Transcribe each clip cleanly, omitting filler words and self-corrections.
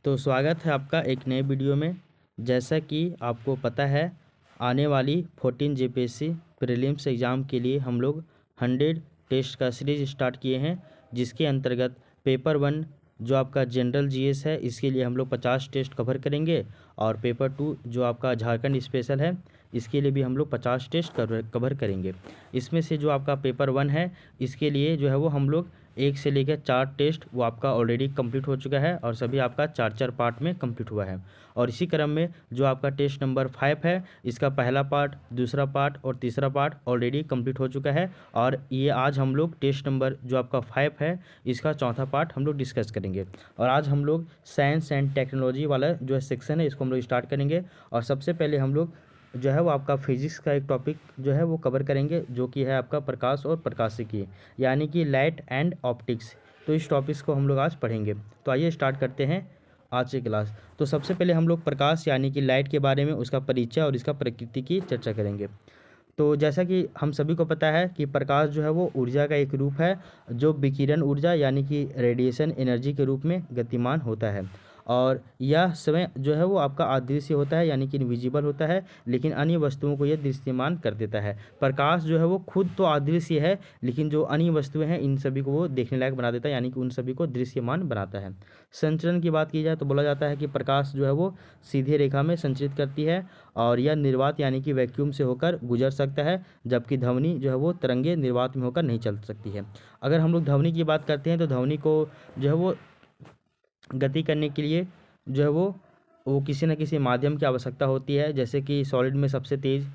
तो स्वागत है आपका एक नए वीडियो में। जैसा कि आपको पता है, आने वाली 14 जेपीएससी प्रीलिम्स एग्ज़ाम के लिए हम लोग 100 टेस्ट का सीरीज स्टार्ट किए हैं, जिसके अंतर्गत पेपर 1 जो आपका जनरल जीएस है, इसके लिए हम लोग 50 टेस्ट कवर करेंगे। और पेपर 2 जो आपका झारखंड स्पेशल है, इसके लिए भी हम लोग 50 टेस्ट कवर करेंगे। इसमें से जो आपका पेपर 1 है, इसके लिए जो है वो हम लोग 1 से लेकर 4 टेस्ट वो आपका ऑलरेडी कंप्लीट हो चुका है और सभी आपका 4 पार्ट में कंप्लीट हुआ है। और इसी क्रम में जो आपका टेस्ट नंबर 5 है, इसका पहला पार्ट, दूसरा पार्ट और तीसरा पार्ट ऑलरेडी कंप्लीट हो चुका है। और ये आज हम लोग टेस्ट नंबर जो आपका 5 है, इसका चौथा पार्ट हम लोग डिस्कस करेंगे। और आज हम लोग साइंस एंड टेक्नोलॉजी वाला जो है सेक्शन है, इसको हम लोग स्टार्ट करेंगे। और सबसे पहले हम लोग जो है वो आपका फिजिक्स का एक टॉपिक जो है वो कवर करेंगे, जो कि है आपका प्रकाश और प्रकाशिकी, यानी कि लाइट एंड ऑप्टिक्स। तो इस टॉपिक्स को हम लोग आज पढ़ेंगे। तो आइए स्टार्ट करते हैं आज की क्लास। तो सबसे पहले हम लोग प्रकाश यानी कि लाइट के बारे में, उसका परिचय और इसका प्रकृति की चर्चा करेंगे। तो जैसा कि हम सभी को पता है कि प्रकाश जो है वो ऊर्जा का एक रूप है, जो विकिरण ऊर्जा यानी कि रेडिएशन एनर्जी के रूप में गतिमान होता है। और यह समय जो है वो आपका अदृश्य होता है, यानी कि इनविजिबल होता है, लेकिन अन्य वस्तुओं को यह दृश्यमान कर देता है। प्रकाश जो है वो खुद तो अदृश्य है, लेकिन जो अन्य वस्तुएं हैं इन सभी को वो देखने लायक बना देता है, यानी कि उन सभी को दृश्यमान बनाता है। संचरण की बात की जाए तो बोला जाता है कि प्रकाश जो है वो सीधी रेखा में संचरित करती है, और यह निर्वात यानी कि वैक्यूम से होकर गुजर सकता है, जबकि ध्वनि जो है वो तरंगे निर्वात में होकर नहीं चल सकती है। अगर हम लोग ध्वनि की बात करते हैं तो ध्वनि को जो है वो गति करने के लिए जो है वो किसी न किसी माध्यम की आवश्यकता होती है। जैसे कि सॉलिड में सबसे तेज़,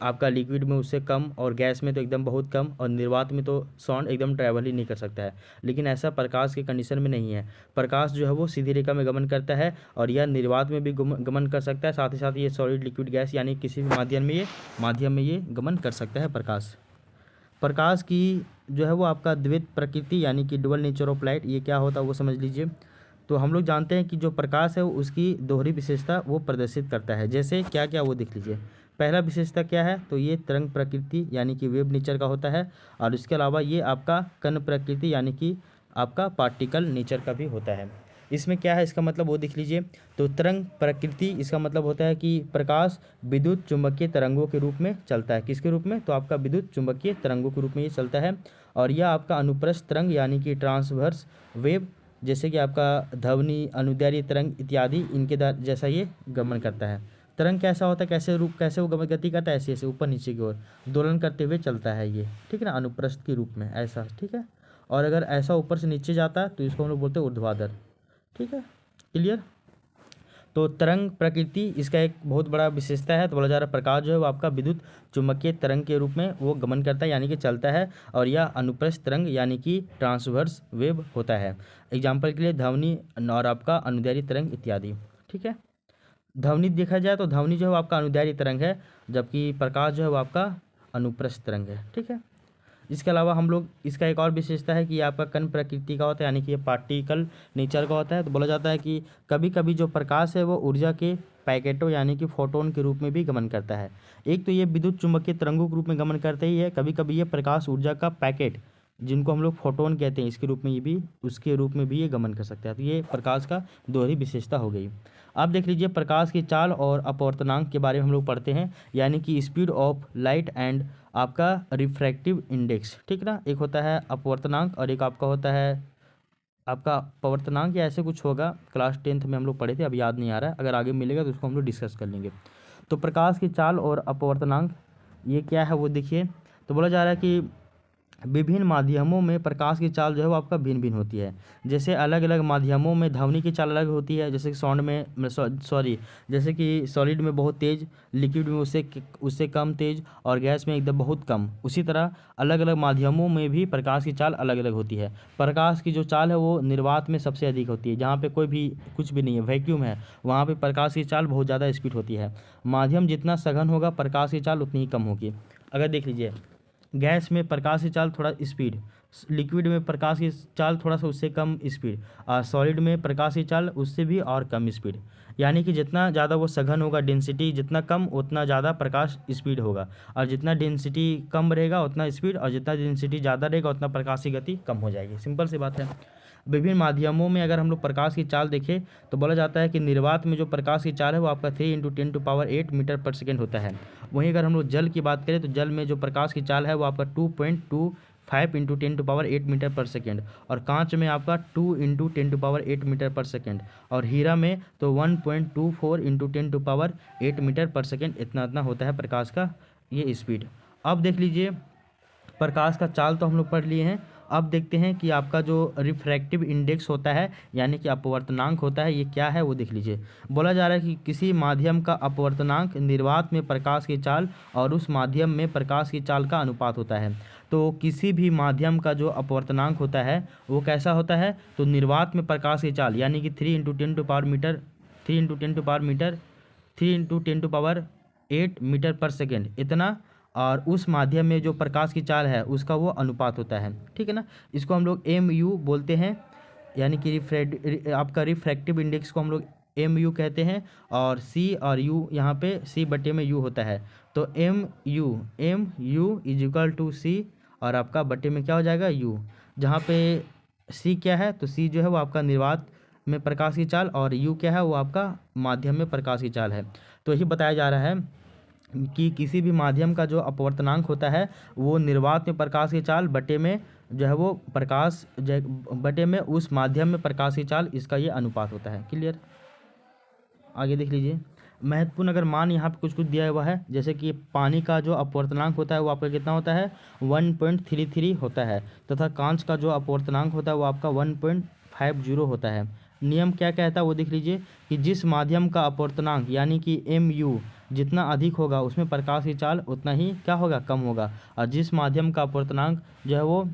आपका लिक्विड में उससे कम, और गैस में तो एकदम बहुत कम, और निर्वात में तो साउंड एकदम ट्रैवल ही नहीं कर सकता है। लेकिन ऐसा प्रकाश के कंडीशन में नहीं है। प्रकाश जो है वो सीधी रेखा में गमन करता है, और यह निर्वात में भी गमन कर सकता है। साथ ही साथ ये सॉलिड, लिक्विड, गैस यानी किसी भी माध्यम में ये गमन कर सकता है प्रकाश। प्रकाश की जो है वो आपका द्वैत प्रकृति यानी कि डुअल नेचर ऑफ लाइट, ये क्या होता है वो समझ लीजिए। तो हम लोग जानते हैं कि जो प्रकाश है वो उसकी दोहरी विशेषता वो प्रदर्शित करता है। जैसे क्या क्या वो देख लीजिए। पहला विशेषता क्या है, तो ये तरंग प्रकृति यानी कि वेव नेचर का होता है। और इसके अलावा ये आपका कण प्रकृति यानी कि आपका पार्टिकल नेचर का भी होता है। इसमें क्या है, इसका मतलब वो देख लीजिए। तो तरंग प्रकृति, इसका मतलब होता है कि प्रकाश विद्युत चुंबकीय तरंगों के रूप में चलता है। किसके रूप में, तो आपका विद्युत चुंबकीय तरंगों के रूप में ये चलता है। और यह आपका अनुप्रस्थ तरंग यानी कि ट्रांसवर्स वेव, जैसे कि आपका ध्वनि, अनुदैर्ध्य तरंग इत्यादि, इनके जैसा ये गमन करता है। तरंग कैसा होता है, कैसे वो गति करता है, ऐसे ऊपर नीचे की ओर दोलन करते हुए चलता है ये, ठीक है ना, अनुप्रस्थ के रूप में ऐसा, ठीक है। और अगर ऐसा ऊपर से नीचे जाता है तो इसको हम लोग बोलते हैं ऊर्ध्वाधर, ठीक है, क्लियर। तो तरंग प्रकृति इसका एक बहुत बड़ा विशेषता है। तो बोला जा रहा है प्रकाश जो है वो आपका विद्युत चुंबकीय तरंग के रूप में वो गमन करता है, यानी कि चलता है। और यह अनुप्रस्थ तरंग यानी कि ट्रांसवर्स वेव होता है। एग्जाम्पल के लिए ध्वनि और आपका अनुदैर्ध्य तरंग इत्यादि, ठीक है। ध्वनि देखा जाए तो ध्वनि जो है वो आपका अनुदैर्ध्य तरंग है, जबकि प्रकाश जो है वो आपका अनुप्रस्थ तरंग है, ठीक है। इसके अलावा हम लोग, इसका एक और विशेषता है कि ये आपका कण प्रकृति का होता है, यानी कि ये पार्टिकल नेचर का होता है। तो बोला जाता है कि कभी कभी जो प्रकाश है वो ऊर्जा के पैकेटों यानी कि फोटोन के रूप में भी गमन करता है। एक तो ये विद्युत चुंबकीय तरंगों के रूप में गमन करता ही है, कभी कभी ये प्रकाश ऊर्जा का पैकेट, जिनको हम लोग फोटोन कहते हैं, इसके रूप में ये भी, उसके रूप में भी ये गमन कर सकता है। तो ये प्रकाश का दोहरी विशेषता हो गई। अब देख लीजिए प्रकाश की चाल और अपवर्तनांक के बारे में हम लोग पढ़ते हैं, यानी कि स्पीड ऑफ लाइट एंड आपका रिफ्रैक्टिव इंडेक्स, ठीक ना। एक होता है अपवर्तनांक और एक आपका होता है आपका पवर्तनांक, या ऐसे कुछ होगा, क्लास 10th में हम लोग पढ़े थे, अब याद नहीं आ रहा है। अगर आगे मिलेगा तो उसको हम लोग डिस्कस कर लेंगे। तो प्रकाश की चाल और अपवर्तनांक ये क्या है वो देखिए। तो बोला जा रहा है कि विभिन्न माध्यमों में प्रकाश की चाल जो है वो आपका भिन्न भिन्न होती है। जैसे अलग अलग माध्यमों में ध्वनि की चाल अलग होती है, जैसे कि साउंड में जैसे कि सॉलिड में बहुत तेज़, लिक्विड में उससे कम तेज़, और गैस में एकदम बहुत कम। उसी तरह अलग अलग माध्यमों में भी प्रकाश की चाल अलग अलग होती है। प्रकाश की जो चाल है वो निर्वात में सबसे अधिक होती है, जहाँ पर कुछ भी नहीं है, वैक्यूम है, वहाँ पर प्रकाश की चाल बहुत ज़्यादा स्पीड होती है। माध्यम जितना सघन होगा प्रकाश की चाल उतनी ही कम होगी। अगर देख लीजिए, गैस में प्रकाश की चाल थोड़ा स्पीड, लिक्विड में प्रकाश की चाल थोड़ा सा उससे कम स्पीड, और सॉलिड में प्रकाश की चाल उससे भी और कम स्पीड। यानी कि जितना ज़्यादा वो सघन होगा, डेंसिटी जितना कम, उतना ज़्यादा प्रकाश स्पीड होगा, और जितना डेंसिटी कम रहेगा उतना स्पीड, और जितना डेंसिटी ज़्यादा रहेगा उतना प्रकाश की गति कम हो जाएगी। सिंपल सी बात है। विभिन्न माध्यमों में अगर हम लोग प्रकाश की चाल देखें तो बोला जाता है कि निर्वात में जो प्रकाश की चाल है वो आपका 3 × 10⁸ मीटर पर सेकेंड होता है। वहीं अगर हम लोग जल की बात करें तो जल में जो प्रकाश की चाल है वो आपका 2.25 × 10⁸ मीटर पर सेकेंड, और कांच में आपका 2 × 10⁸ मीटर पर सेकेंड, और हीरा में तो 1.24 × 10⁸ मीटर पर सेकेंड, इतना होता है प्रकाश का ये स्पीड। अब देख लीजिए प्रकाश का चाल तो हम लोग पढ़ लिए हैं। अब देखते हैं कि आपका जो रिफ्रैक्टिव इंडेक्स होता है यानी कि अपवर्तनांक होता है ये क्या है वो देख लीजिए। बोला जा रहा है कि किसी माध्यम का अपवर्तनांक निर्वात में प्रकाश की चाल और उस माध्यम में प्रकाश की चाल का अनुपात होता है। तो किसी भी माध्यम का जो अपवर्तनांक होता है वो कैसा होता है, तो निर्वात में प्रकाश की चाल यानी कि 3 × 10⁸ मीटर पर सेकेंड इतना, और उस माध्यम में जो प्रकाश की चाल है उसका वो अनुपात होता है, ठीक है ना। इसको हम लोग MU बोलते हैं, यानी कि आपका रिफ्रैक्टिव इंडेक्स को हम लोग MU कहते हैं, और C और U यहाँ पे C/U होता है। तो MU = C और आपका बटे में क्या हो जाएगा U, जहाँ पे C क्या है तो C जो है वो आपका निर्वात में प्रकाश की चाल और U क्या है वो आपका माध्यम में प्रकाश की चाल है। तो यही बताया जा रहा है कि किसी भी माध्यम का जो अपवर्तनांक होता है वो निर्वात में प्रकाश की चाल बटे में जो है वो प्रकाश बटे में उस माध्यम में प्रकाश की चाल, इसका ये अनुपात होता है। क्लियर। आगे देख लीजिए महत्वपूर्ण अगर मान यहाँ पे कुछ दिया हुआ है, जैसे कि पानी का जो अपवर्तनांक होता है वो आपका कितना होता है 1.33 होता है, तथा कांच का जो अपवर्तनांक होता है वो आपका 1.50 होता है। नियम क्या कहता है वो देख लीजिए कि जिस माध्यम का अपवर्तनांक यानी कि MU जितना अधिक होगा उसमें प्रकाश की चाल उतना ही क्या होगा, कम होगा, और जिस माध्यम का अपवर्तनांक जो है वो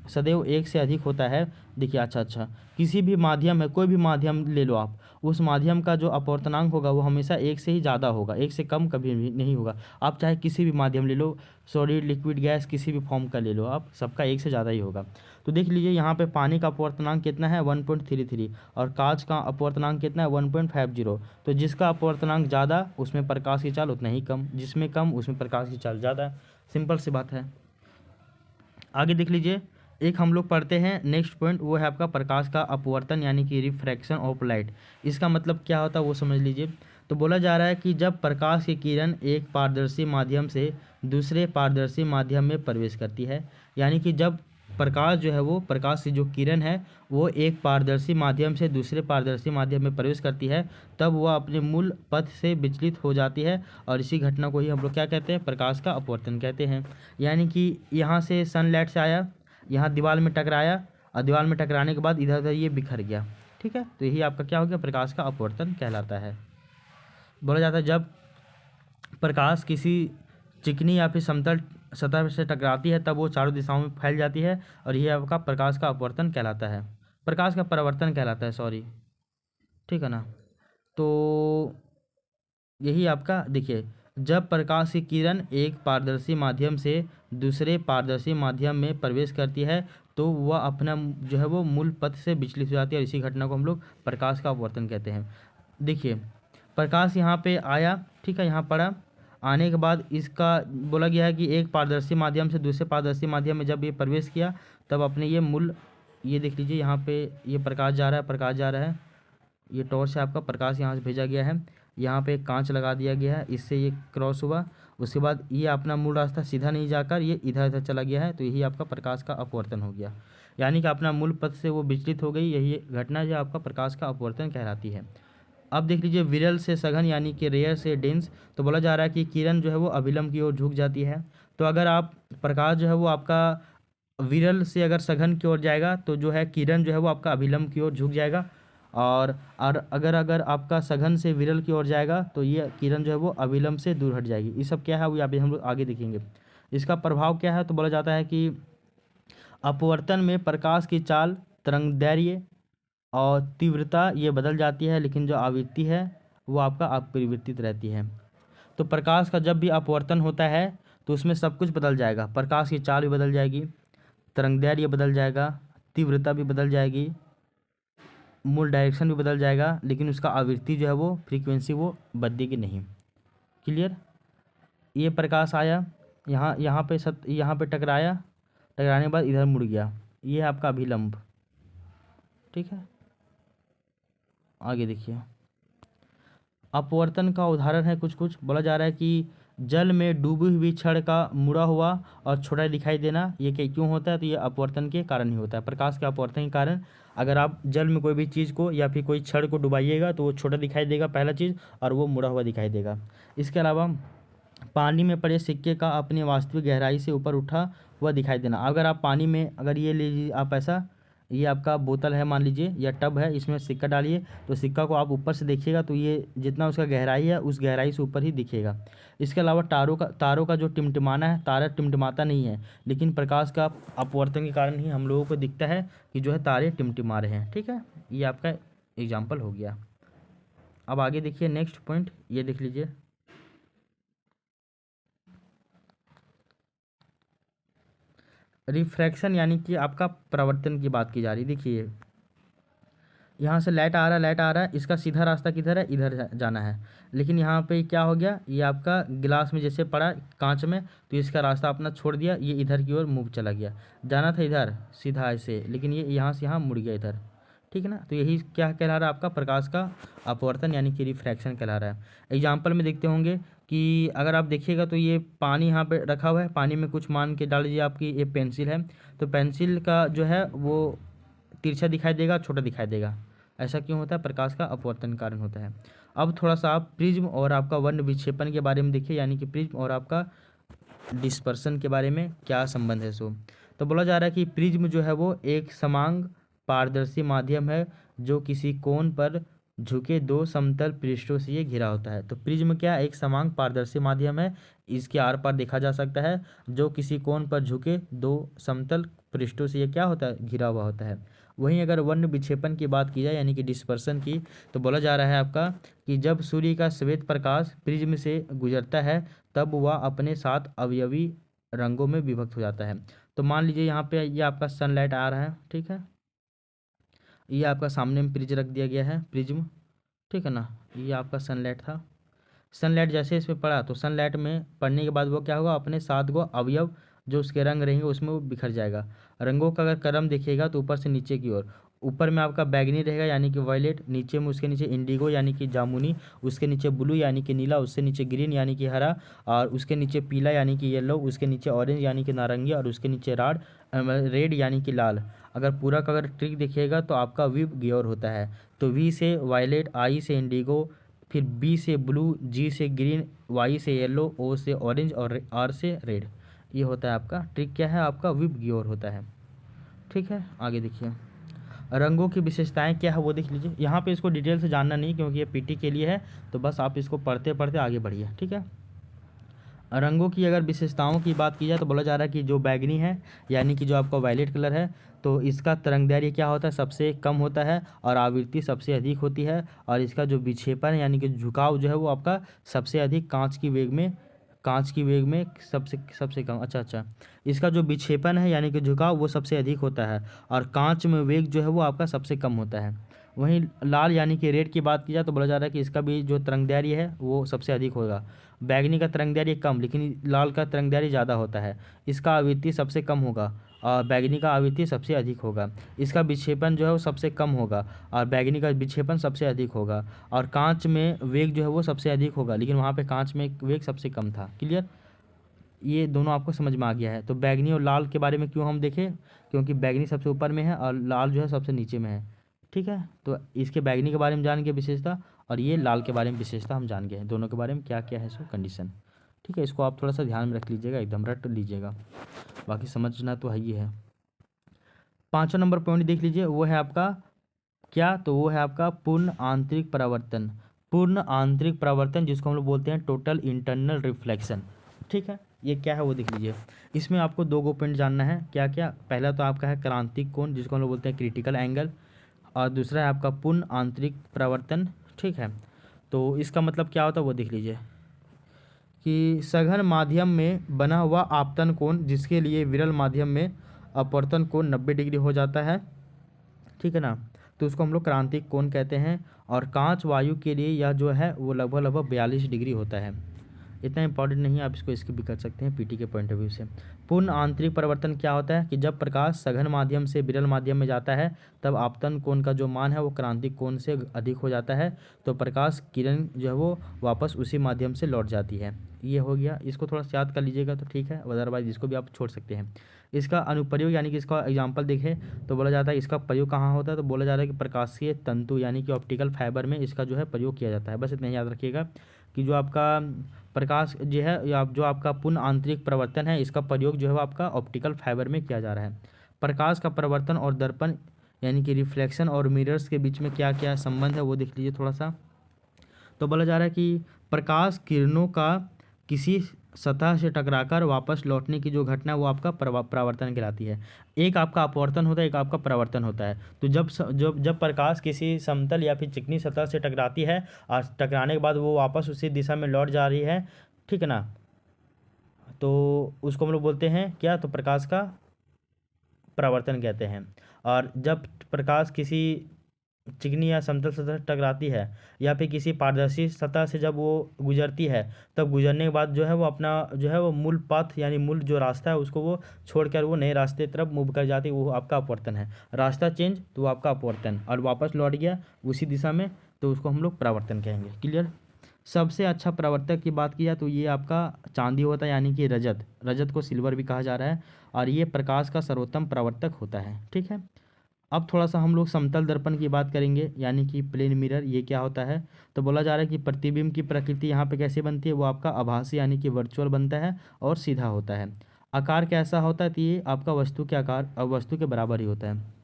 सदैव 1 से अधिक होता है। देखिए अच्छा किसी भी माध्यम है, कोई भी माध्यम ले लो आप, उस माध्यम का जो अपवर्तनांक होगा वो हमेशा 1 से ही ज़्यादा होगा, 1 से कम कभी भी नहीं होगा। आप चाहे किसी भी माध्यम ले लो, सॉलिड लिक्विड गैस किसी भी फॉर्म का ले लो आप, सबका 1 से ज़्यादा ही होगा। तो देख लीजिए यहाँ पे पानी का अपवर्तनांक कितना है 1.33, और कांच का अपवर्तनांक कितना है 1.50। तो जिसका अपवर्तनांक ज़्यादा उसमें प्रकाश की चाल उतना ही कम, जिसमें कम उसमें प्रकाश की चाल ज़्यादा। सिंपल सी बात है। आगे देख लीजिए एक हम लोग पढ़ते हैं नेक्स्ट पॉइंट, वो है आपका प्रकाश का अपवर्तन यानी कि रिफ्रैक्शन ऑफ लाइट। इसका मतलब क्या होता है वो समझ लीजिए। तो बोला जा रहा है कि जब प्रकाश की किरण एक पारदर्शी माध्यम से दूसरे पारदर्शी माध्यम में प्रवेश करती है, यानी कि जब प्रकाश जो है वो प्रकाश की जो किरण है वो एक पारदर्शी माध्यम से दूसरे पारदर्शी माध्यम में प्रवेश करती है, तब वह अपने मूल पथ से विचलित हो जाती है, और इसी घटना को ही हम लोग क्या कहते हैं, प्रकाश का अपवर्तन कहते हैं। यानी कि यहाँ से सनलाइट से आया, यहाँ दीवार में टकराया, और दीवार में टकराने के बाद इधर उधर ये बिखर गया, ठीक है। तो यही आपका क्या हो गया, प्रकाश का अपवर्तन कहलाता है। बोला जाता है जब प्रकाश किसी चिकनी या फिर समतल सतह से टकराती है तब वो चारों दिशाओं में फैल जाती है, और यह आपका प्रकाश का अपवर्तन कहलाता है, प्रकाश का परावर्तन कहलाता है, सॉरी, ठीक है ना। तो यही आपका देखिए, जब प्रकाश की किरण एक पारदर्शी माध्यम से दूसरे पारदर्शी माध्यम में प्रवेश करती है तो वह अपना जो है वो मूल पथ से विचलित हो जाती है, और इसी घटना को हम लोग प्रकाश का अपवर्तन कहते हैं। देखिए प्रकाश यहाँ पे आया, ठीक है, यहाँ पड़ा, आने के बाद इसका बोला गया है कि एक पारदर्शी माध्यम से दूसरे पारदर्शी माध्यम में जब ये प्रवेश किया तब अपने ये मूल, ये देख लीजिए यहाँ पे ये प्रकाश जा रहा है, प्रकाश जा रहा है, ये टॉर्च से आपका प्रकाश यहाँ से भेजा गया है, यहाँ पे एक कांच लगा दिया गया है, इससे ये क्रॉस हुआ, उसके बाद ये अपना मूल रास्ता सीधा नहीं जाकर ये इधर इधर चला गया है, तो यही आपका प्रकाश का अपवर्तन हो गया, यानी कि अपना मूल पथ से वो विचलित हो गई, यही घटना जो आपका प्रकाश का अपवर्तन कहलाती है। अब देख लीजिए विरल से सघन यानी कि रेयर से डेंस। तो बोला जा रहा है कि किरण जो है वो अभिलंब की ओर झुक जाती है। तो अगर आप प्रकाश जो है वो आपका विरल से अगर सघन की ओर जाएगा तो जो है किरण जो है वो आपका अभिलंब की ओर झुक जाएगा, और अगर अगर आपका सघन से विरल की ओर जाएगा तो ये किरण जो है वो अभिलंब से दूर हट जाएगी। ये सब क्या है वो यहाँ पे हम लोग आगे देखेंगे। इसका प्रभाव क्या है, तो बोला जाता है कि अपवर्तन में प्रकाश की चाल, तरंगदैर्घ्य और तीव्रता ये बदल जाती है, लेकिन जो आवृत्ति है वो आपका अपरिवर्तित रहती है। तो प्रकाश का जब भी अपवर्तन होता है तो उसमें सब कुछ बदल जाएगा, प्रकाश की चाल भी बदल जाएगी, तरंगदैर्घ्य बदल जाएगा, तीव्रता भी बदल जाएगी, मूल डायरेक्शन भी बदल जाएगा, लेकिन उसका आवृत्ति जो है वो फ्रीक्वेंसी वो बदलेगी नहीं। क्लियर। ये प्रकाश आया यहाँ पे टकराया, टकराने के बाद इधर मुड़ गया, ये है आपका अभिलंब, ठीक है, आगे देखिए। अपवर्तन का उदाहरण है कुछ कुछ बोला जा रहा है कि जल में डूबी हुई छड़ का मुड़ा हुआ और छोटा दिखाई देना, ये क्यों होता है? तो ये अपवर्तन के कारण ही होता है, प्रकाश के अपवर्तन के कारण। अगर आप जल में कोई भी चीज़ को या फिर कोई छड़ को डुबाइएगा तो वो छोटा दिखाई देगा पहला चीज़, और वो मुड़ा हुआ दिखाई देगा। इसके अलावा पानी में पड़े सिक्के का अपनी वास्तविक गहराई से ऊपर उठा हुआ दिखाई देना। अगर आप पानी में, अगर ये लीजिए आप ऐसा, ये आपका बोतल है मान लीजिए या टब है, इसमें सिक्का डालिए तो सिक्का को आप ऊपर से देखिएगा तो ये जितना उसका गहराई है उस गहराई से ऊपर ही दिखेगा। इसके अलावा तारों का जो टिमटिमाना है, तारा टिमटिमाता नहीं है, लेकिन प्रकाश का अपवर्तन के कारण ही हम लोगों को दिखता है कि जो है तारे टिमटिमा रहे हैं। ठीक है, ये आपका एग्जाम्पल हो गया। अब आगे देखिए नेक्स्ट पॉइंट, ये देख लीजिए। रिफ्रैक्शन यानी कि आपका परावर्तन की बात की जा रही है। देखिए यहाँ से लाइट आ रहा है, इसका सीधा रास्ता किधर है? इधर जाना है, लेकिन यहाँ पे क्या हो गया, ये आपका गिलास में जैसे पड़ा कांच में, तो इसका रास्ता अपना छोड़ दिया, ये इधर की ओर मूव चला गया। जाना था इधर सीधा ऐसे, लेकिन ये यहाँ से यहाँ मुड़ गया इधर। ठीक है ना, तो यही क्या कहला रहा है? आपका प्रकाश का अपवर्तन यानी कि रिफ्रैक्शन कहला रहा है। एग्जाम्पल में देखते होंगे कि अगर आप देखिएगा तो ये पानी यहाँ पे रखा हुआ है, पानी में कुछ मान के डाल दीजिए, आपकी ये पेंसिल है, तो पेंसिल का जो है वो तिरछा दिखाई देगा, छोटा दिखाई देगा। ऐसा क्यों होता है? प्रकाश का अपवर्तन कारण होता है। अब थोड़ा सा आप प्रिज्म और आपका वर्ण विक्षेपण के बारे में देखिए, यानी कि प्रिज्म और आपका डिस्पर्सन के बारे में क्या संबंध है। सो तो बोला जा रहा है कि प्रिज्म जो है वो एक समान पारदर्शी माध्यम है जो किसी कोण पर झुके दो समतल पृष्ठों से ये घिरा होता है। तो प्रिज्म क्या? एक समान पारदर्शी माध्यम है, इसके आर पार देखा जा सकता है, जो किसी कोण पर झुके दो समतल पृष्ठों से ये क्या होता है? घिरा हुआ होता है। वहीं अगर वर्ण विक्षेपण की बात की जाए यानी कि डिस्पर्सन की, तो बोला जा रहा है आपका कि जब सूर्य का श्वेत प्रकाश प्रिज्म से गुजरता है तब वह अपने साथ अवयवी रंगों में विभक्त हो जाता है। तो मान लीजिए यहाँ पे ये आपका सनलाइट आ रहा है, ठीक है, ये आपका सामने में प्रिज्म रख दिया गया है, प्रिज्म, ठीक है ना, ये आपका सनलाइट था। सनलाइट जैसे इस पर पड़ा तो सनलाइट में पड़ने के बाद वो क्या होगा? अपने 7 गो अवयव जो उसके रंग रहेंगे उसमें वो बिखर जाएगा। रंगों का अगर क्रम देखिएगा तो ऊपर से नीचे की ओर, ऊपर में आपका बैगनी रहेगा यानी कि वायलेट, नीचे में उसके नीचे इंडिगो यानी कि जामुनी, उसके नीचे ब्लू यानी कि नीला, उससे नीचे ग्रीन यानी कि हरा, और उसके नीचे पीला यानी कि येलो, उसके नीचे ऑरेंज यानी कि नारंगी, और उसके नीचे रेड यानी कि लाल। अगर पूरा का अगर ट्रिक देखिएगा तो आपका विव गियोर होता है। तो वी से वायलेट, आई से इंडिगो, फिर बी से ब्लू, जी से ग्रीन, वाई से येलो, ओ से ऑरेंज और आर से रेड। ये होता है आपका ट्रिक, क्या है? आपका विब गियोर होता है। ठीक है, आगे देखिए रंगों की विशेषताएं क्या है वो देख लीजिए। यहाँ पे इसको डिटेल से जानना नहीं क्योंकि ये पीटी के लिए है, तो बस आप इसको पढ़ते पढ़ते आगे बढ़िए। ठीक है, रंगों की अगर विशेषताओं की बात की जाए तो बोला जा रहा है कि जो बैगनी है यानी कि जो आपका वायलेट कलर है, तो इसका तरंगदैर्घ्य क्या होता है? सबसे कम होता है, और आवृत्ति सबसे अधिक होती है, और इसका जो विक्षेपण यानी कि झुकाव जो है वो आपका सबसे अधिक कांच की वेग में सबसे सबसे कम। अच्छा, इसका जो विक्षेपण है यानी कि झुकाव वो सबसे अधिक होता है, और कांच में वेग जो है वो आपका सबसे कम होता है। वहीं लाल यानी कि रेड की बात की जाए तो बोला जा रहा है कि इसका भी जो तरंगदैर्घ्य है वो सबसे अधिक होगा। बैगनी का तरंगदैर्घ्य कम, लेकिन लाल का तरंगदैर्घ्य ज़्यादा होता है। इसका आवृत्ति सबसे कम होगा और बैगनी का आवृत्ति सबसे अधिक होगा। इसका विक्षेपण जो है वो सबसे कम होगा और बैगनी का विक्षेपण सबसे अधिक होगा। और कांच में वेग जो है वो सबसे अधिक होगा, लेकिन वहाँ पे कांच में वेग सबसे कम था। क्लियर? ये दोनों आपको समझ में आ गया है। तो बैगनी और लाल के बारे में क्यों हम देखें? क्योंकि बैगनी सबसे ऊपर में है और लाल जो है सबसे नीचे में है। ठीक है, तो इसके बैगनी के बारे में जान गए विशेषता, और ये लाल के बारे में विशेषता हम जान गए, दोनों के बारे में क्या क्या है सो कंडीशन। ठीक है, इसको आप थोड़ा सा ध्यान में रख लीजिएगा, एकदम रट लीजिएगा, बाकी समझना तो है ही है। 5वां नंबर पॉइंट देख लीजिए, वो है आपका क्या? तो वो है आपका पूर्ण आंतरिक परावर्तन। पूर्ण आंतरिक परावर्तन जिसको हम लोग बोलते हैं टोटल इंटरनल रिफ्लेक्शन। ठीक है, ये क्या है वो देख लीजिए। इसमें आपको 2 पॉइंट जानना है, क्या क्या? पहला तो आपका है क्रांतिक कोण जिसको हम लोग बोलते हैं क्रिटिकल एंगल, और दूसरा है आपका पूर्ण आंतरिक परावर्तन। ठीक है, तो इसका मतलब क्या होता है वो देख लीजिए कि सघन माध्यम में बना हुआ आपतन कोण जिसके लिए विरल माध्यम में अपवर्तन कोण 90 डिग्री हो जाता है। ठीक है ना, तो उसको हम लोग क्रांतिक कोण कहते हैं। और कांच वायु के लिए यह जो है वो लगभग लगभग 42 डिग्री होता है। इतना इंपॉर्टेंट नहीं है, आप इसको स्किप भी कर सकते हैं पीटी के पॉइंट ऑफ व्यू से। पूर्ण आंतरिक परावर्तन क्या होता है कि जब प्रकाश सघन माध्यम से विरल माध्यम में जाता है तब आपतन कोण का जो मान है वो क्रांतिक कोण से अधिक हो जाता है, तो प्रकाश किरण जो है वो वापस उसी माध्यम से लौट जाती है। ये हो गया, इसको थोड़ा सा याद कर लीजिएगा तो ठीक है, अदरवाइज इसको भी आप छोड़ सकते हैं। इसका अनुप्रयोग यानी कि इसका एग्जाम्पल देखें तो बोला जाता है इसका प्रयोग कहाँ होता है, तो बोला जा रहा है कि प्रकाशीय तंतु यानी कि ऑप्टिकल फाइबर में इसका जो है प्रयोग किया जाता है। बस इतना ही याद रखिएगा कि जो आपका प्रकाश जो है या जो आपका पूर्ण आंतरिक प्रवर्तन है इसका प्रयोग जो है वो आपका ऑप्टिकल फाइबर में किया जा रहा है। प्रकाश का प्रवर्तन और दर्पण यानी कि रिफ्लेक्शन और मिरर्स के बीच में क्या क्या संबंध है वो देख लीजिए थोड़ा सा। तो बोला जा रहा है कि प्रकाश किरणों का किसी सतह से टकराकर वापस लौटने की जो घटना है वो आपका परावर्तन कहलाती है। एक आपका अपवर्तन होता है, एक आपका परावर्तन होता है। तो जब प्रकाश किसी समतल या फिर चिकनी सतह से टकराती है और टकराने के बाद वो वापस उसी दिशा में लौट जा रही है, ठीक है ना, तो उसको हम लोग बोलते हैं क्या, तो प्रकाश का परावर्तन कहते हैं। और जब प्रकाश किसी चिकनी या समतल सतह से टकराती है या फिर किसी पारदर्शी सतह से जब वो गुजरती है, तब गुजरने के बाद जो है वो अपना जो है वो मूल पथ यानी मूल जो रास्ता है उसको वो छोड़कर वो नए रास्ते तरफ मूव कर जाती है, वो आपका अपवर्तन है। रास्ता चेंज तो वो आपका अपवर्तन, और वापस लौट गया उसी दिशा में तो उसको हम लोग परावर्तन कहेंगे। क्लियर। सबसे अच्छा परावर्तक की बात की जाए तो ये आपका चांदी होता है यानी कि रजत, रजत को सिल्वर भी कहा जा रहा है, और ये प्रकाश का सर्वोत्तम परावर्तक होता है। ठीक है, अब थोड़ा सा हम लोग समतल दर्पण की बात करेंगे यानी कि प्लेन मिरर, ये क्या होता है। तो बोला जा रहा है कि प्रतिबिंब की प्रकृति यहाँ पे कैसे बनती है, वो आपका आभासी यानी कि वर्चुअल बनता है और सीधा होता है। आकार कैसा होता है, तो ये आपका वस्तु के आकार वस्तु के बराबर ही होता है।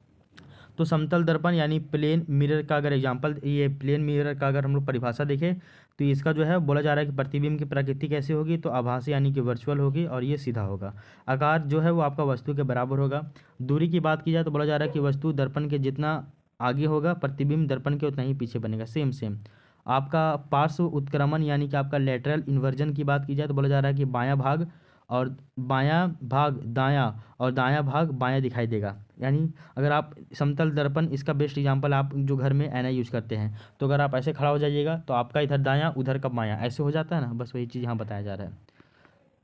तो समतल दर्पण यानी प्लेन मिरर का अगर एग्जांपल, ये प्लेन मिरर का अगर हम लोग परिभाषा देखें तो इसका जो है बोला जा रहा है कि प्रतिबिंब की प्रकृति कैसे होगी, तो आभासी यानी कि वर्चुअल होगी और ये सीधा होगा। आकार जो है वो आपका वस्तु के बराबर होगा। दूरी की बात की जाए तो बोला जा रहा है कि वस्तु दर्पण के जितना आगे होगा प्रतिबिंब दर्पण के उतना ही पीछे बनेगा, सेम सेम। आपका पार्श्व उत्क्रमण यानी कि आपका लेटरल इन्वर्जन की बात की जाए तो बोला जा रहा है कि बायां भाग और बायां भाग दायां और दायां भाग बायां दिखाई देगा। यानी अगर आप समतल दर्पण, इसका बेस्ट एग्जांपल आप जो घर में ऐना यूज करते हैं, तो अगर आप ऐसे खड़ा हो जाइएगा तो आपका इधर दायां उधर का बायां ऐसे हो जाता है ना, बस वही चीज़ यहाँ बताया जा रहा है।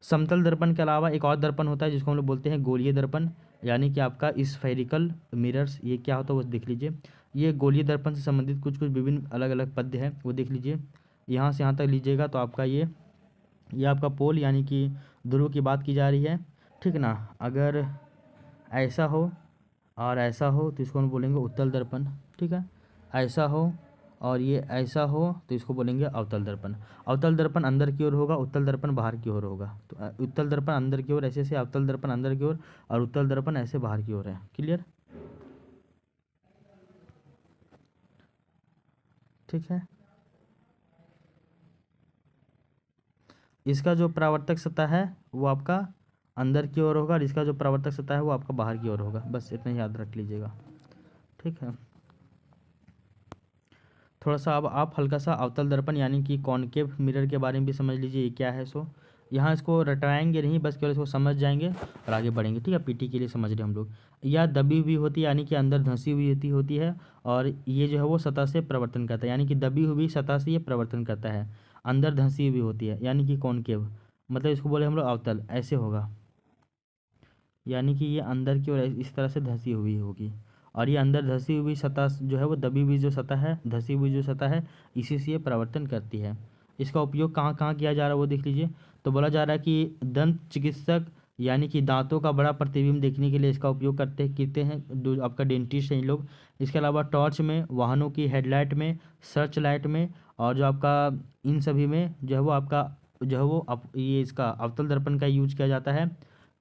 समतल दर्पण के अलावा एक और दर्पण होता है जिसको हम लोग बोलते हैं गोलीय दर्पण, यानी कि आपका स्फेरिकल मिरर्स। ये क्या होता है वो देख लीजिए। ये गोलीय दर्पण से संबंधित कुछ कुछ विभिन्न अलग अलग पद्य हैं वो देख लीजिए। यहाँ से यहाँ तक लीजिएगा तो आपका ये आपका पोल यानी कि ध्रुव की बात की जा रही है, ठीक ना। अगर ऐसा हो और ऐसा हो तो इसको हम बोलेंगे उत्तल दर्पण, ठीक है। ऐसा हो और ये ऐसा हो तो इसको बोलेंगे अवतल दर्पण। अवतल दर्पण अंदर की ओर होगा, उत्तल दर्पण बाहर की ओर होगा। तो उत्तल दर्पण अंदर की ओर ऐसे से, अवतल दर्पण अंदर की ओर, और उत्तल दर्पण ऐसे बाहर की ओर है। क्लियर, ठीक है। इसका जो परावर्तक सतह है वो आपका अंदर की ओर होगा और इसका जो परावर्तक सतह है वो आपका बाहर की ओर होगा। बस इतना ही याद रख लीजिएगा, ठीक है। थोड़ा सा अब आप हल्का सा अवतल दर्पण यानी कि कॉनकेव मिरर के बारे में भी समझ लीजिए ये क्या है। सो यहाँ इसको रटाएंगे नहीं, बस केवल इसको समझ जाएंगे और आगे बढ़ेंगे, ठीक है। पीटी के लिए समझ रहे हम लोग। यह दबी हुई होती है यानी कि अंदर धंसी हुई होती है, और ये जो है वो सतह से प्रवर्तन करता है, यानी कि दबी हुई सतह से ये प्रवर्तन करता है। अंदर धंसी हुई होती है यानी कि कॉनकेव, मतलब इसको बोले हम लोग अवतल, ऐसे होगा, यानी कि ये अंदर की ओर इस तरह से धंसी हुई होगी। और ये अंदर धंसी हुई सतह जो है वो दबी हुई जो सतह है, धंसी हुई जो सतह है, इसी से ये परावर्तन करती है। इसका उपयोग कहाँ कहाँ किया जा रहा है वो देख लीजिए। तो बोला जा रहा है कि दंत चिकित्सक यानी कि दांतों का बड़ा प्रतिबिंब देखने के लिए इसका उपयोग करते हैं जो आपका डेंटिस्ट हैं इन लोग। इसके अलावा टॉर्च में, वाहनों की हेडलाइट में, सर्च लाइट में, और जो आपका इन सभी में जो है वो आपका जो है वो ये इसका अवतल दर्पण का यूज किया जाता है।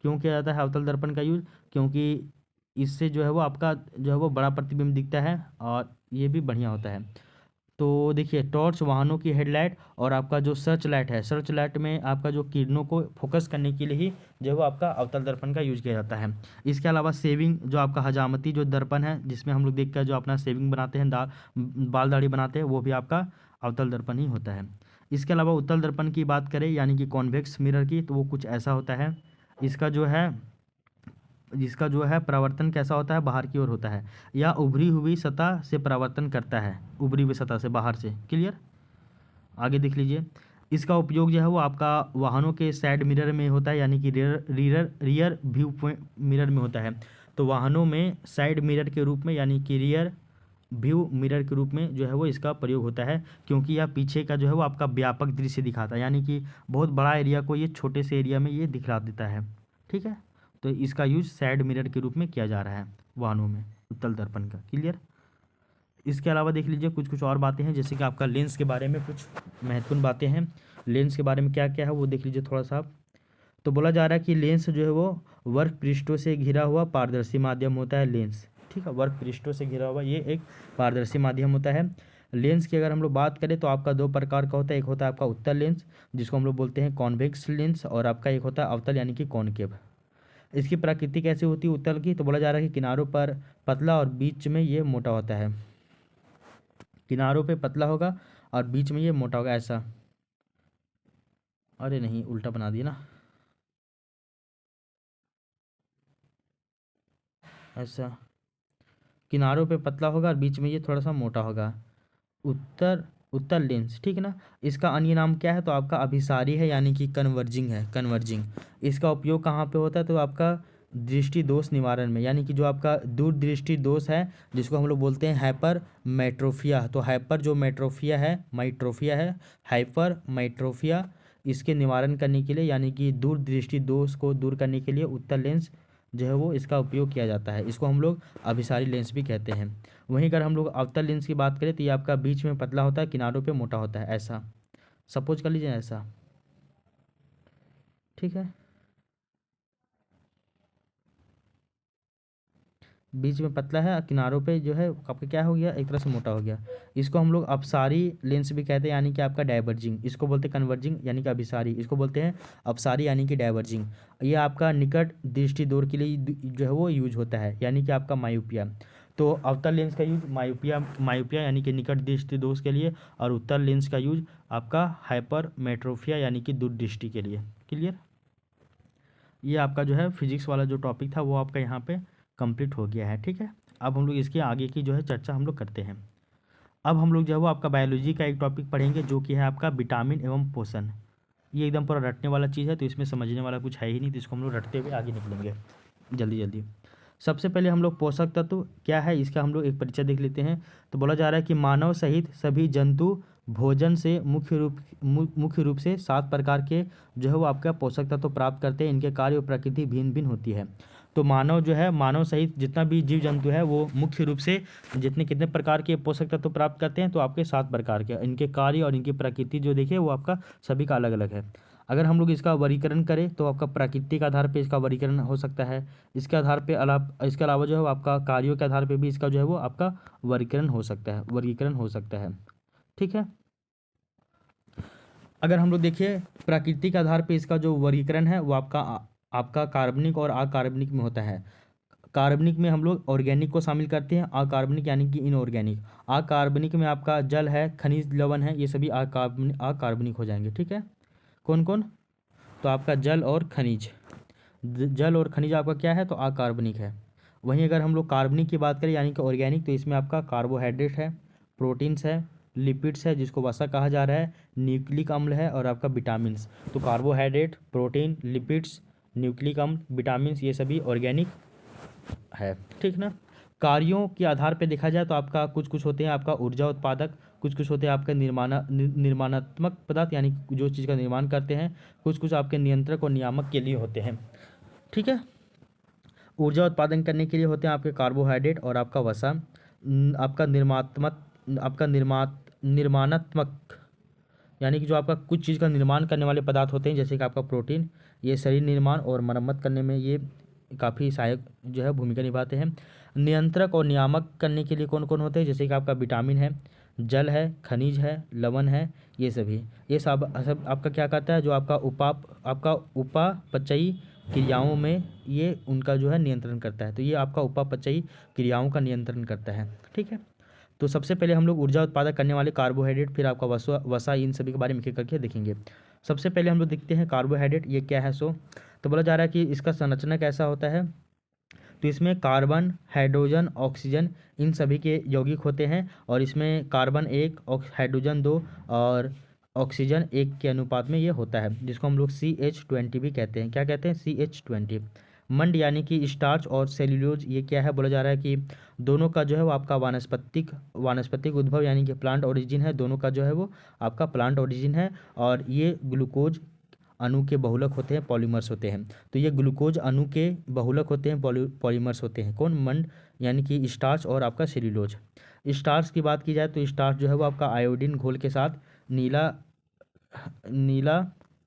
क्यों किया जाता है अवतल दर्पण का यूज, क्योंकि इससे जो है वो आपका जो है वो बड़ा प्रतिबिंब दिखता है और ये भी बढ़िया होता है। तो देखिए टॉर्च, वाहनों की हेडलाइट, और आपका जो सर्च लाइट है, सर्च लाइट में आपका जो किरणों को फोकस करने के लिए ही जो है वो आपका अवतल दर्पण का यूज किया जाता है। इसके अलावा सेविंग, जो आपका हजामती जो दर्पण है जिसमें हम लोग देख कर जो अपना सेविंग बनाते हैं, बाल दाढ़ी बनाते हैं, वो भी आपका अवतल दर्पण ही होता है। इसके अलावा उत्तल दर्पण की बात करें यानी कि कॉन्वेक्स मिरर की, तो वो कुछ ऐसा होता है। इसका जो है जिसका जो है परावर्तन कैसा होता है, बाहर की ओर होता है, या उभरी हुई सतह से परावर्तन करता है, उभरी हुई सतह से बाहर से। क्लियर, आगे देख लीजिए। इसका उपयोग जो है वो आपका वाहनों के साइड मिरर में होता है, यानी कि रियर व्यू मिरर में होता है। तो वाहनों में साइड मिरर के रूप में, यानी कि रियर व्यू मिरर के रूप में जो है वो इसका प्रयोग होता है, क्योंकि यह पीछे का जो है वो आपका व्यापक दृश्य दिखाता है, यानी कि बहुत बड़ा एरिया को ये छोटे से एरिया में ये दिखला देता है। ठीक है, तो इसका यूज साइड मिरर के रूप में किया जा रहा है वाहनों में उत्तल दर्पण का। क्लियर। इसके अलावा देख लीजिए कुछ कुछ और बातें हैं, जैसे कि आपका लेंस के बारे में कुछ महत्वपूर्ण बातें हैं। लेंस के बारे में क्या क्या है वो देख लीजिए थोड़ा सा। तो बोला जा रहा है कि लेंस जो है वो वर्क पृष्ठों से घिरा हुआ पारदर्शी माध्यम होता है लेंस। ठीक है, वर्क पृष्ठों से घिरा हुआ ये एक पारदर्शी माध्यम होता है। लेंस की अगर हम लोग बात करें तो आपका दो प्रकार का होता है। एक होता है आपका उत्तल लेंस, जिसको हम लोग बोलते हैं कॉन्वेक्स लेंस, और आपका एक होता है अवतल यानी कि कॉनकेव। इसकी प्रकृति कैसी होती है उत्तल की? तो बोला जा रहा है कि किनारों पर पतला और बीच में ये मोटा होता है। किनारों पे पतला होगा और बीच में ये मोटा होगा, ऐसा। अरे नहीं, उल्टा बना दिया ना, ऐसा। किनारों पे पतला होगा और बीच में ये थोड़ा सा मोटा होगा। उत्तर उत्तर लेंस, ठीक है ना। इसका अन्य नाम क्या है? तो आपका अभिसारी है, यानी कि कन्वर्जिंग है, कन्वर्जिंग। इसका उपयोग कहाँ पे होता है? तो आपका दृष्टि दोष निवारण में, यानी कि जो आपका दूर दृष्टि दोष है, जिसको हम लोग बोलते हैं हाइपर मेट्रोफिया। तो हाइपर जो मेट्रोफिया है, माइट्रोफिया है, हाइपर माइट्रोफिया, इसके निवारण करने के लिए, यानी कि दूर दृष्टि दोष को दूर करने के लिए उत्तर लेंस जो है वो इसका उपयोग किया जाता है। इसको हम लोग अभिसारी लेंस भी कहते हैं। वहीं अगर हम लोग अवतल लेंस की बात करें तो ये आपका बीच में पतला होता है, किनारों पे मोटा होता है, ऐसा। सपोज कर लीजिए ऐसा। ठीक है, बीच में पतला है, किनारों पे जो है आपका क्या हो गया, एक तरह से मोटा हो गया। इसको हम लोग अपसारी लेंस भी कहते हैं, यानी कि आपका डाइवर्जिंग। इसको बोलते हैं कन्वर्जिंग, यानी कि अभिसारी। इसको बोलते हैं अपसारी, यानी कि डाइवर्जिंग। ये आपका निकट दृष्टि दूर के लिए जो है वो यूज होता है, यानी कि आपका मायोपिया। तो अवतल लेंस का यूज मायोपिया मायोपिया यानी कि निकट दृष्टि दोष के लिए, और उत्तल लेंस का यूज आपका हाइपर मेट्रोफिया यानी कि दूर दृष्टि के लिए। क्लियर। ये आपका जो है फिजिक्स वाला जो टॉपिक था वो आपका यहाँ पे कंप्लीट हो गया है। ठीक है, अब हम लोग इसके आगे की जो है चर्चा हम लोग करते हैं। अब हम लोग जो है वो आपका बायोलॉजी का एक टॉपिक पढ़ेंगे, जो कि है आपका विटामिन एवं पोषण। ये एकदम पूरा रटने वाला चीज़ है, तो इसमें समझने वाला कुछ है ही नहीं, तो इसको हम लोग रटते हुए आगे निकलेंगे जल्दी जल्दी। सबसे पहले हम लोग पोषक तत्व क्या है इसका हम लोग एक परिचय देख लेते हैं। तो बोला जा रहा है कि मानव सहित सभी जंतु भोजन से मुख्य रूप से 7 प्रकार के जो है वो आपका पोषक तत्व प्राप्त करते हैं। इनके कार्य और प्रकृति भिन्न भिन्न होती है। तो मानव जो है, मानव सहित जितना भी जीव जंतु है, वो मुख्य रूप से जितने कितने प्रकार के पोषक तत्व प्राप्त करते हैं? तो आपके 7 प्रकार के। इनके कार्य और इनकी प्रकृति जो देखिए वो आपका सभी का अलग अलग है। अगर हम लोग इसका वर्गीकरण करें तो आपका प्राकृतिक आधार पे इसका वर्गीकरण हो सकता है। इसके आधार पे इसके अलावा जो है वो आपका कार्यों के आधार पे भी इसका जो है वो आपका वर्गीकरण हो सकता है। ठीक है, अगर हम लोग देखिए प्राकृतिक आधार पे इसका जो वर्गीकरण है वो आपका कार्बनिक और अकार्बनिक में होता है। कार्बनिक में हम लोग ऑर्गेनिक को शामिल करते हैं, अकार्बनिक यानी कि इनऑर्गेनिक। अकार्बनिक में आपका जल है, खनिज लवण है, ये सभी अकार्बनिक हो जाएंगे। ठीक है, कौन कौन? तो आपका जल और खनिज, जल और खनिज आपका क्या है? तो अकार्बनिक है। वहीं अगर हम लोग कार्बनिक की बात करें यानी कि ऑर्गेनिक, तो इसमें आपका कार्बोहाइड्रेट है, प्रोटीन्स है, लिपिड्स है जिसको वसा कहा जा रहा है, न्यूक्लिक अम्ल है, और आपका विटामिन्स। तो कार्बोहाइड्रेट, प्रोटीन, लिपिड्स, न्यूक्लिक अम्ल, विटामिन्स, ये सभी ऑर्गेनिक है। ठीक ना। कार्यों के आधार पे देखा जाए तो आपका कुछ कुछ होते हैं आपका ऊर्जा उत्पादक, कुछ कुछ होते हैं आपके निर्माणात्मक पदार्थ, यानी जो चीज़ का निर्माण करते हैं, कुछ कुछ आपके नियंत्रक और नियामक के लिए होते हैं। ठीक है, ऊर्जा उत्पादन करने के लिए होते हैं आपके कार्बोहाइड्रेट और आपका वसा। आपका निर्माणात्मक, यानी कि जो आपका कुछ चीज़ का निर्माण करने वाले पदार्थ होते हैं, जैसे कि आपका प्रोटीन, ये शरीर निर्माण और मरम्मत करने में ये काफ़ी सहायक जो है भूमिका निभाते हैं। नियंत्रक और नियामक करने के लिए कौन कौन होते हैं? जैसे कि आपका विटामिन है, जल है, खनिज है, लवण है, ये सभी, ये सब आपका क्या करता है? जो आपका उपापचयी क्रियाओं में ये उनका जो है नियंत्रण करता है। तो ये आपका उपापचयी क्रियाओं का नियंत्रण करता है। ठीक है, तो सबसे पहले हम लोग ऊर्जा उत्पादक करने वाले कार्बोहाइड्रेट, फिर आपका वसा, इन सभी के बारे में एक एक करके देखेंगे। सबसे पहले हम लोग देखते हैं कार्बोहाइड्रेट ये क्या है। तो बोला जा रहा है कि इसका संरचना कैसा होता है? तो इसमें कार्बन, हाइड्रोजन, ऑक्सीजन, इन सभी के यौगिक होते हैं, और इसमें कार्बन 1, हाइड्रोजन 2 और ऑक्सीजन 1 के अनुपात में ये होता है, जिसको हम लोग CH20 भी कहते हैं। क्या कहते हैं? CH20। मंड यानी कि स्टार्च और सेल्यूलोज, ये क्या है? बोला जा रहा है कि दोनों का जो है वो आपका वानस्पतिक उद्भव यानी कि प्लांट ओरिजिन है। दोनों का जो है वो आपका प्लांट ओरिजिन है, और ये ग्लूकोज अणु के बहुलक होते हैं, पॉलीमर्स होते हैं। तो ये ग्लूकोज अणु के बहुलक होते हैं, पॉलीमर्स होते हैं। कौन? मंड यानी कि स्टार्च और आपका सेल्यूलोज। स्टार्च की बात की जाए तो स्टार्च जो है वो आपका आयोडीन घोल के साथ नीला नीला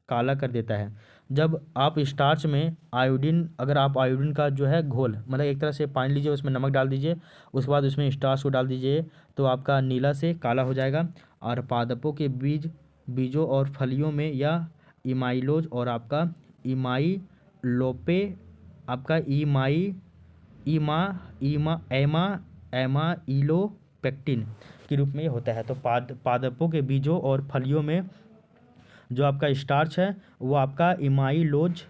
काला कर देता है। जब आप स्टार्च में आयोडीन, अगर आप आयोडीन का जो है घोल, मतलब एक तरह से पानी लीजिए, उसमें नमक डाल दीजिए, उसके बाद उसमें स्टार्च को डाल दीजिए, तो आपका नीला से काला हो जाएगा। और पादपों के बीजों और फलियों में या इमाइलोज और आपका इमाइलोपे, आपका इमा इमा एमा एमाइलोपेक्टिन के रूप में ये होता है। तो पादपों के बीजों और फलियों में जो आपका स्टार्च है वो आपका इमाइलोज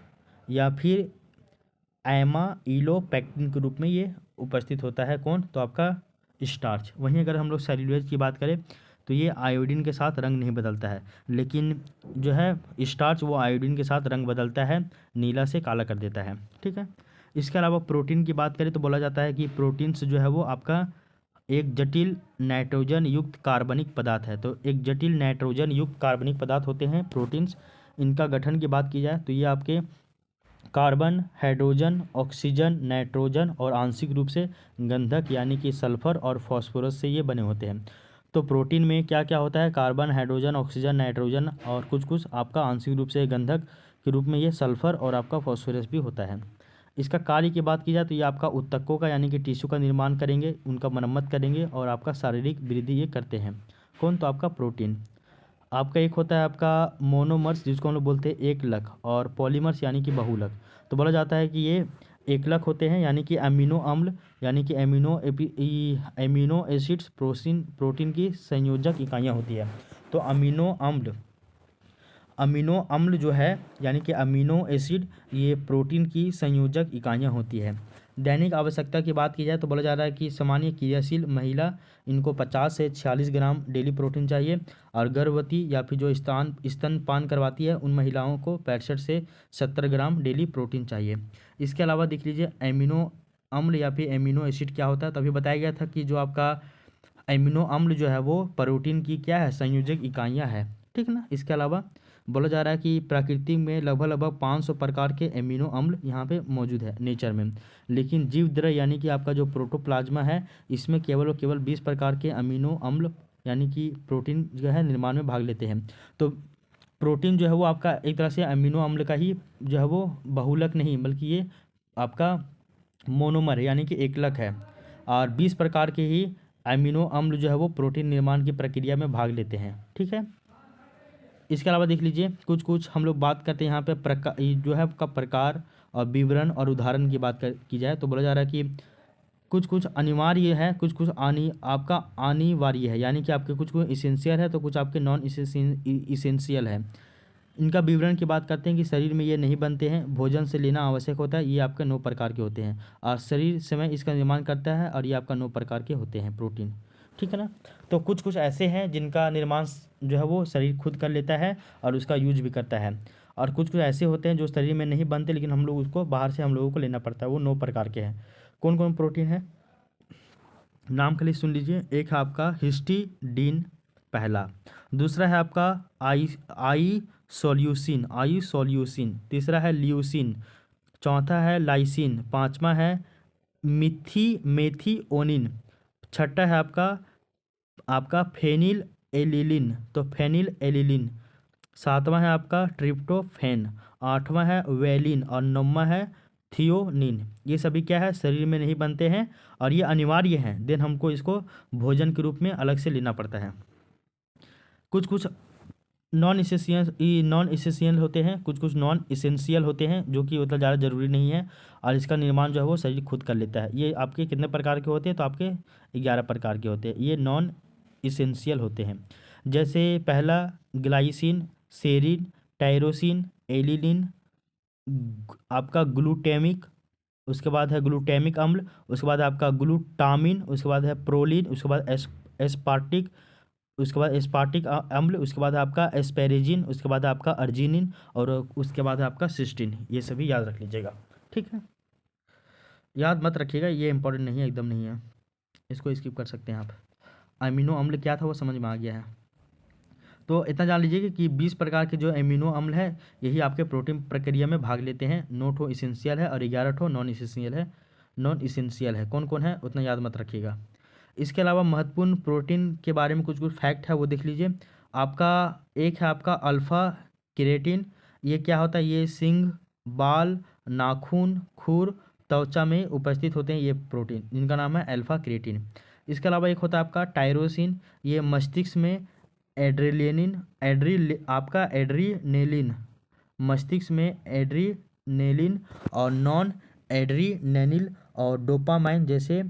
या फिर एमाइलोपेक्टिन के रूप में ये उपस्थित होता है। कौन? तो आपका स्टार्च। वहीं अगर हम लोग सेल्यूलोज की बात करें तो ये आयोडीन के साथ रंग नहीं बदलता है, लेकिन जो है स्टार्च वो आयोडीन के साथ रंग बदलता है, नीला से काला कर देता है। ठीक है। इसके अलावा प्रोटीन की बात करें तो बोला जाता है कि प्रोटीन्स जो है वो आपका एक जटिल नाइट्रोजन युक्त कार्बनिक पदार्थ है। तो एक जटिल नाइट्रोजन युक्त कार्बनिक पदार्थ होते हैं प्रोटीन्स। इनका गठन की बात की जाए तो ये आपके कार्बन, हाइड्रोजन, ऑक्सीजन, नाइट्रोजन और आंशिक रूप से गंधक यानी कि सल्फर और फास्फोरस से ये बने होते हैं। तो प्रोटीन में क्या क्या होता है? कार्बन, हाइड्रोजन, ऑक्सीजन, नाइट्रोजन और कुछ कुछ आपका आंशिक रूप से गंधक के रूप में ये सल्फर और आपका फास्फोरस भी होता है। इसका कार्य की बात की जाए तो ये आपका ऊतकों का यानी कि टिश्यू का निर्माण करेंगे, उनका मरम्मत करेंगे और आपका शारीरिक वृद्धि ये करते हैं। कौन? तो आपका प्रोटीन। आपका एक होता है आपका मोनोमर्स, जिसको हम लोग बोलते हैं एकलक, और पॉलीमर्स यानी कि बहुलक। तो बोला जाता है कि ये एकलक होते हैं यानी कि अमीनो अम्ल यानी कि एमिनो एसिड्स प्रोटीन की संयोजक इकाइयाँ होती है। तो अमीनो अम्ल जो है यानी कि अमीनो एसिड, ये प्रोटीन की संयोजक इकाइयाँ होती है। दैनिक आवश्यकता की बात की जाए तो बोला जा रहा है कि सामान्य क्रियाशील महिला, इनको 50 से 46 ग्राम डेली प्रोटीन चाहिए, और गर्भवती या फिर जो स्तनपान करवाती है उन महिलाओं को 65 से 70 ग्राम डेली प्रोटीन चाहिए। इसके अलावा देख लीजिए एमिनो अम्ल या फिर एमिनो एसिड क्या होता है। तभी बताया गया था कि जो आपका एमिनो अम्ल जो है वो प्रोटीन की क्या है? संयोजक इकाइयाँ है। ठीक ना। इसके अलावा बोला जा रहा है कि प्रकृति में लगभग 500 प्रकार के एमिनो अम्ल यहाँ पे मौजूद है नेचर में, लेकिन जीव द्रव्य यानी कि आपका जो प्रोटोप्लाज्मा है, इसमें केवल और केवल 20 प्रकार के अमीनो अम्ल यानी कि प्रोटीन जो है निर्माण में भाग लेते हैं। तो प्रोटीन जो है वो आपका एक तरह से अमीनो अम्ल का ही जो है वो बहुलक नहीं, बल्कि ये आपका मोनोमर यानी कि एकलक है, और 20 प्रकार के ही अमीनो अम्ल जो है वो प्रोटीन निर्माण की प्रक्रिया में भाग लेते हैं। ठीक है। इसके अलावा देख लीजिए कुछ कुछ हम लोग बात करते हैं यहाँ पे प्रकार, जो है आपका प्रकार और विवरण और उदाहरण की की जाए तो बोला जा रहा है कि कुछ कुछ अनिवार्य है, कुछ कुछ आपका अनिवार्य है, यानी कि आपके कुछ कुछ इसेंशियल है तो कुछ आपके नॉन इसेंशियल है। इनका विवरण की बात करते हैं कि शरीर में ये नहीं बनते हैं, भोजन से लेना आवश्यक होता है। ये आपके 9 प्रकार के होते हैं, और शरीर समय इसका निर्माण करता है, और ये आपका 9 प्रकार के होते हैं प्रोटीन। ठीक है ना। तो कुछ कुछ ऐसे हैं जिनका निर्माण जो है वो शरीर खुद कर लेता है और उसका यूज भी करता है, और कुछ कुछ ऐसे होते हैं जो शरीर में नहीं बनते लेकिन हम लोग उसको बाहर से हम लोगों को लेना पड़ता है। वो 9 प्रकार के हैं। कौन कौन प्रोटीन है? नाम खाली सुन लीजिए। एक है आपका हिस्टिडीन, पहला। दूसरा है आपका आई सोल्यूसिन। तीसरा है ल्यूसिन। चौथा है लाइसिन। पांचवा है मेथिओनिन। छठा है आपका आपका फेनिल एलिलिन, तो फेनिल एलिलिन। सातवां है आपका ट्रिप्टोफैन। आठवां है वेलिन, और नौवां है थियोनिन। ये सभी क्या है? शरीर में नहीं बनते हैं और ये अनिवार्य हैं, देन हमको इसको भोजन के रूप में अलग से लेना पड़ता है। कुछ कुछ नॉन इसेंशियल होते हैं, कुछ कुछ नॉन इसेंशियल होते हैं जो कि मतलब ज़्यादा ज़रूरी नहीं है, और इसका निर्माण जो है वो शरीर खुद कर लेता है। ये आपके कितने प्रकार के होते हैं? तो आपके 11 प्रकार के होते हैं। ये नॉन इसेंशियल होते हैं। जैसे पहला ग्लाइसिन, सेरिन, टायरोसिन, एलिलिन, आपका ग्लूटेमिक, उसके बाद है ग्लूटेमिक अम्ल, उसके बाद आपका ग्लूटामिन, उसके बाद है प्रोलिन, उसके बाद एस्पार्टिक उसके बाद एस्पार्टिक अम्ल, उसके बाद आपका एस्पेरेजिन, उसके बाद आपका अर्जिनिन और उसके बाद आपका सिस्टीन। ये सभी याद रख लीजिएगा, ठीक है। याद मत रखिएगा, ये इंपॉर्टेंट नहीं है, एकदम नहीं है, इसको स्किप कर सकते हैं आप। अमीनो अम्ल क्या था वो समझ में आ गया है। तो इतना जान लीजिए कि 20 प्रकार के जो एमिनो अम्ल है यही आपके प्रोटीन प्रक्रिया में भाग लेते हैं। 9 ठो इसेंशियल है और 11 ठो नॉन इसेंशियल है। कौन कौन है उतना याद मत रखिएगा। इसके अलावा महत्वपूर्ण प्रोटीन के बारे में कुछ कुछ फैक्ट है वो देख लीजिए। आपका एक है आपका अल्फ़ा केरेटिन। ये क्या होता है, ये सींग, बाल, नाखून, खुर, त्वचा में उपस्थित होते हैं ये प्रोटीन, जिनका नाम है अल्फ़ा केरेटिन। इसके अलावा एक होता है आपका टायरोसिन। ये मस्तिष्क में एड्रीनेलिन, मस्तिष्क में एड्रीनेलिन और नॉन एड्रीनेलिन और डोपामाइन जैसे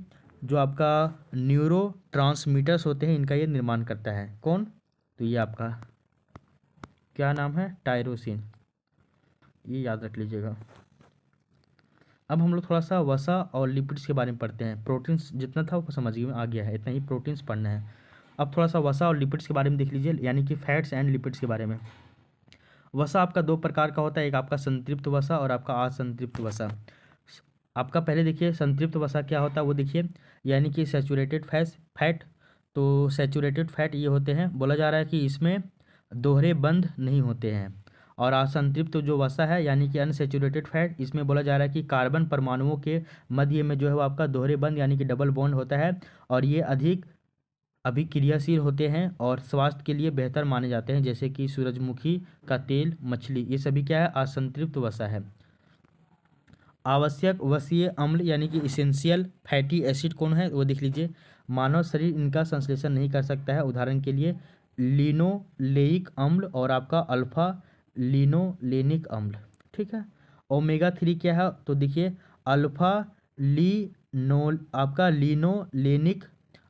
जो आपका न्यूरो ट्रांसमीटर्स होते हैं इनका ये निर्माण करता है। कौन, तो ये आपका क्या नाम है, टायरोसिन, ये याद रख लीजिएगा। अब हम लोग थोड़ा सा वसा और लिपिड्स के बारे में पढ़ते हैं। प्रोटीन्स जितना था वो समझ में आ गया है, इतना ही प्रोटीन्स पढ़ना है। अब थोड़ा सा वसा और लिपिड्स के बारे में देख लीजिए, यानी कि फैट्स एंड लिपिड्स के बारे में। वसा आपका 2 प्रकार का होता है, एक आपका संतृप्त वसा और आपका असंतृप्त वसा। आपका पहले देखिए संतृप्त वसा क्या होता है वो देखिए, यानी कि सैचुरेटेड फैट। तो सैचुरेटेड फैट ये होते हैं, बोला जा रहा है कि इसमें दोहरे बंध नहीं होते हैं। और असंतृप्त जो वसा है यानी कि अनसैचुरेटेड फैट, इसमें बोला जा रहा है कि कार्बन परमाणुओं के मध्य में जो है वो आपका दोहरे बंध यानी कि डबल बॉन्ड होता है और ये अधिक अभिक्रियाशील होते हैं और स्वास्थ्य के लिए बेहतर माने जाते हैं, जैसे कि सूरजमुखी का तेल, मछली, ये सभी क्या है, असंतृप्त वसा है। आवश्यक वसीय अम्ल यानी कि इसेंशियल फैटी एसिड कौन है वो देख लीजिए। मानव शरीर इनका संश्लेषण नहीं कर सकता है, उदाहरण के लिए लिनोलेइक अम्ल और आपका अल्फा लिनोलेनिक अम्ल, ठीक है। ओमेगा 3 क्या है तो देखिए अल्फा आपका लिनोलेनिक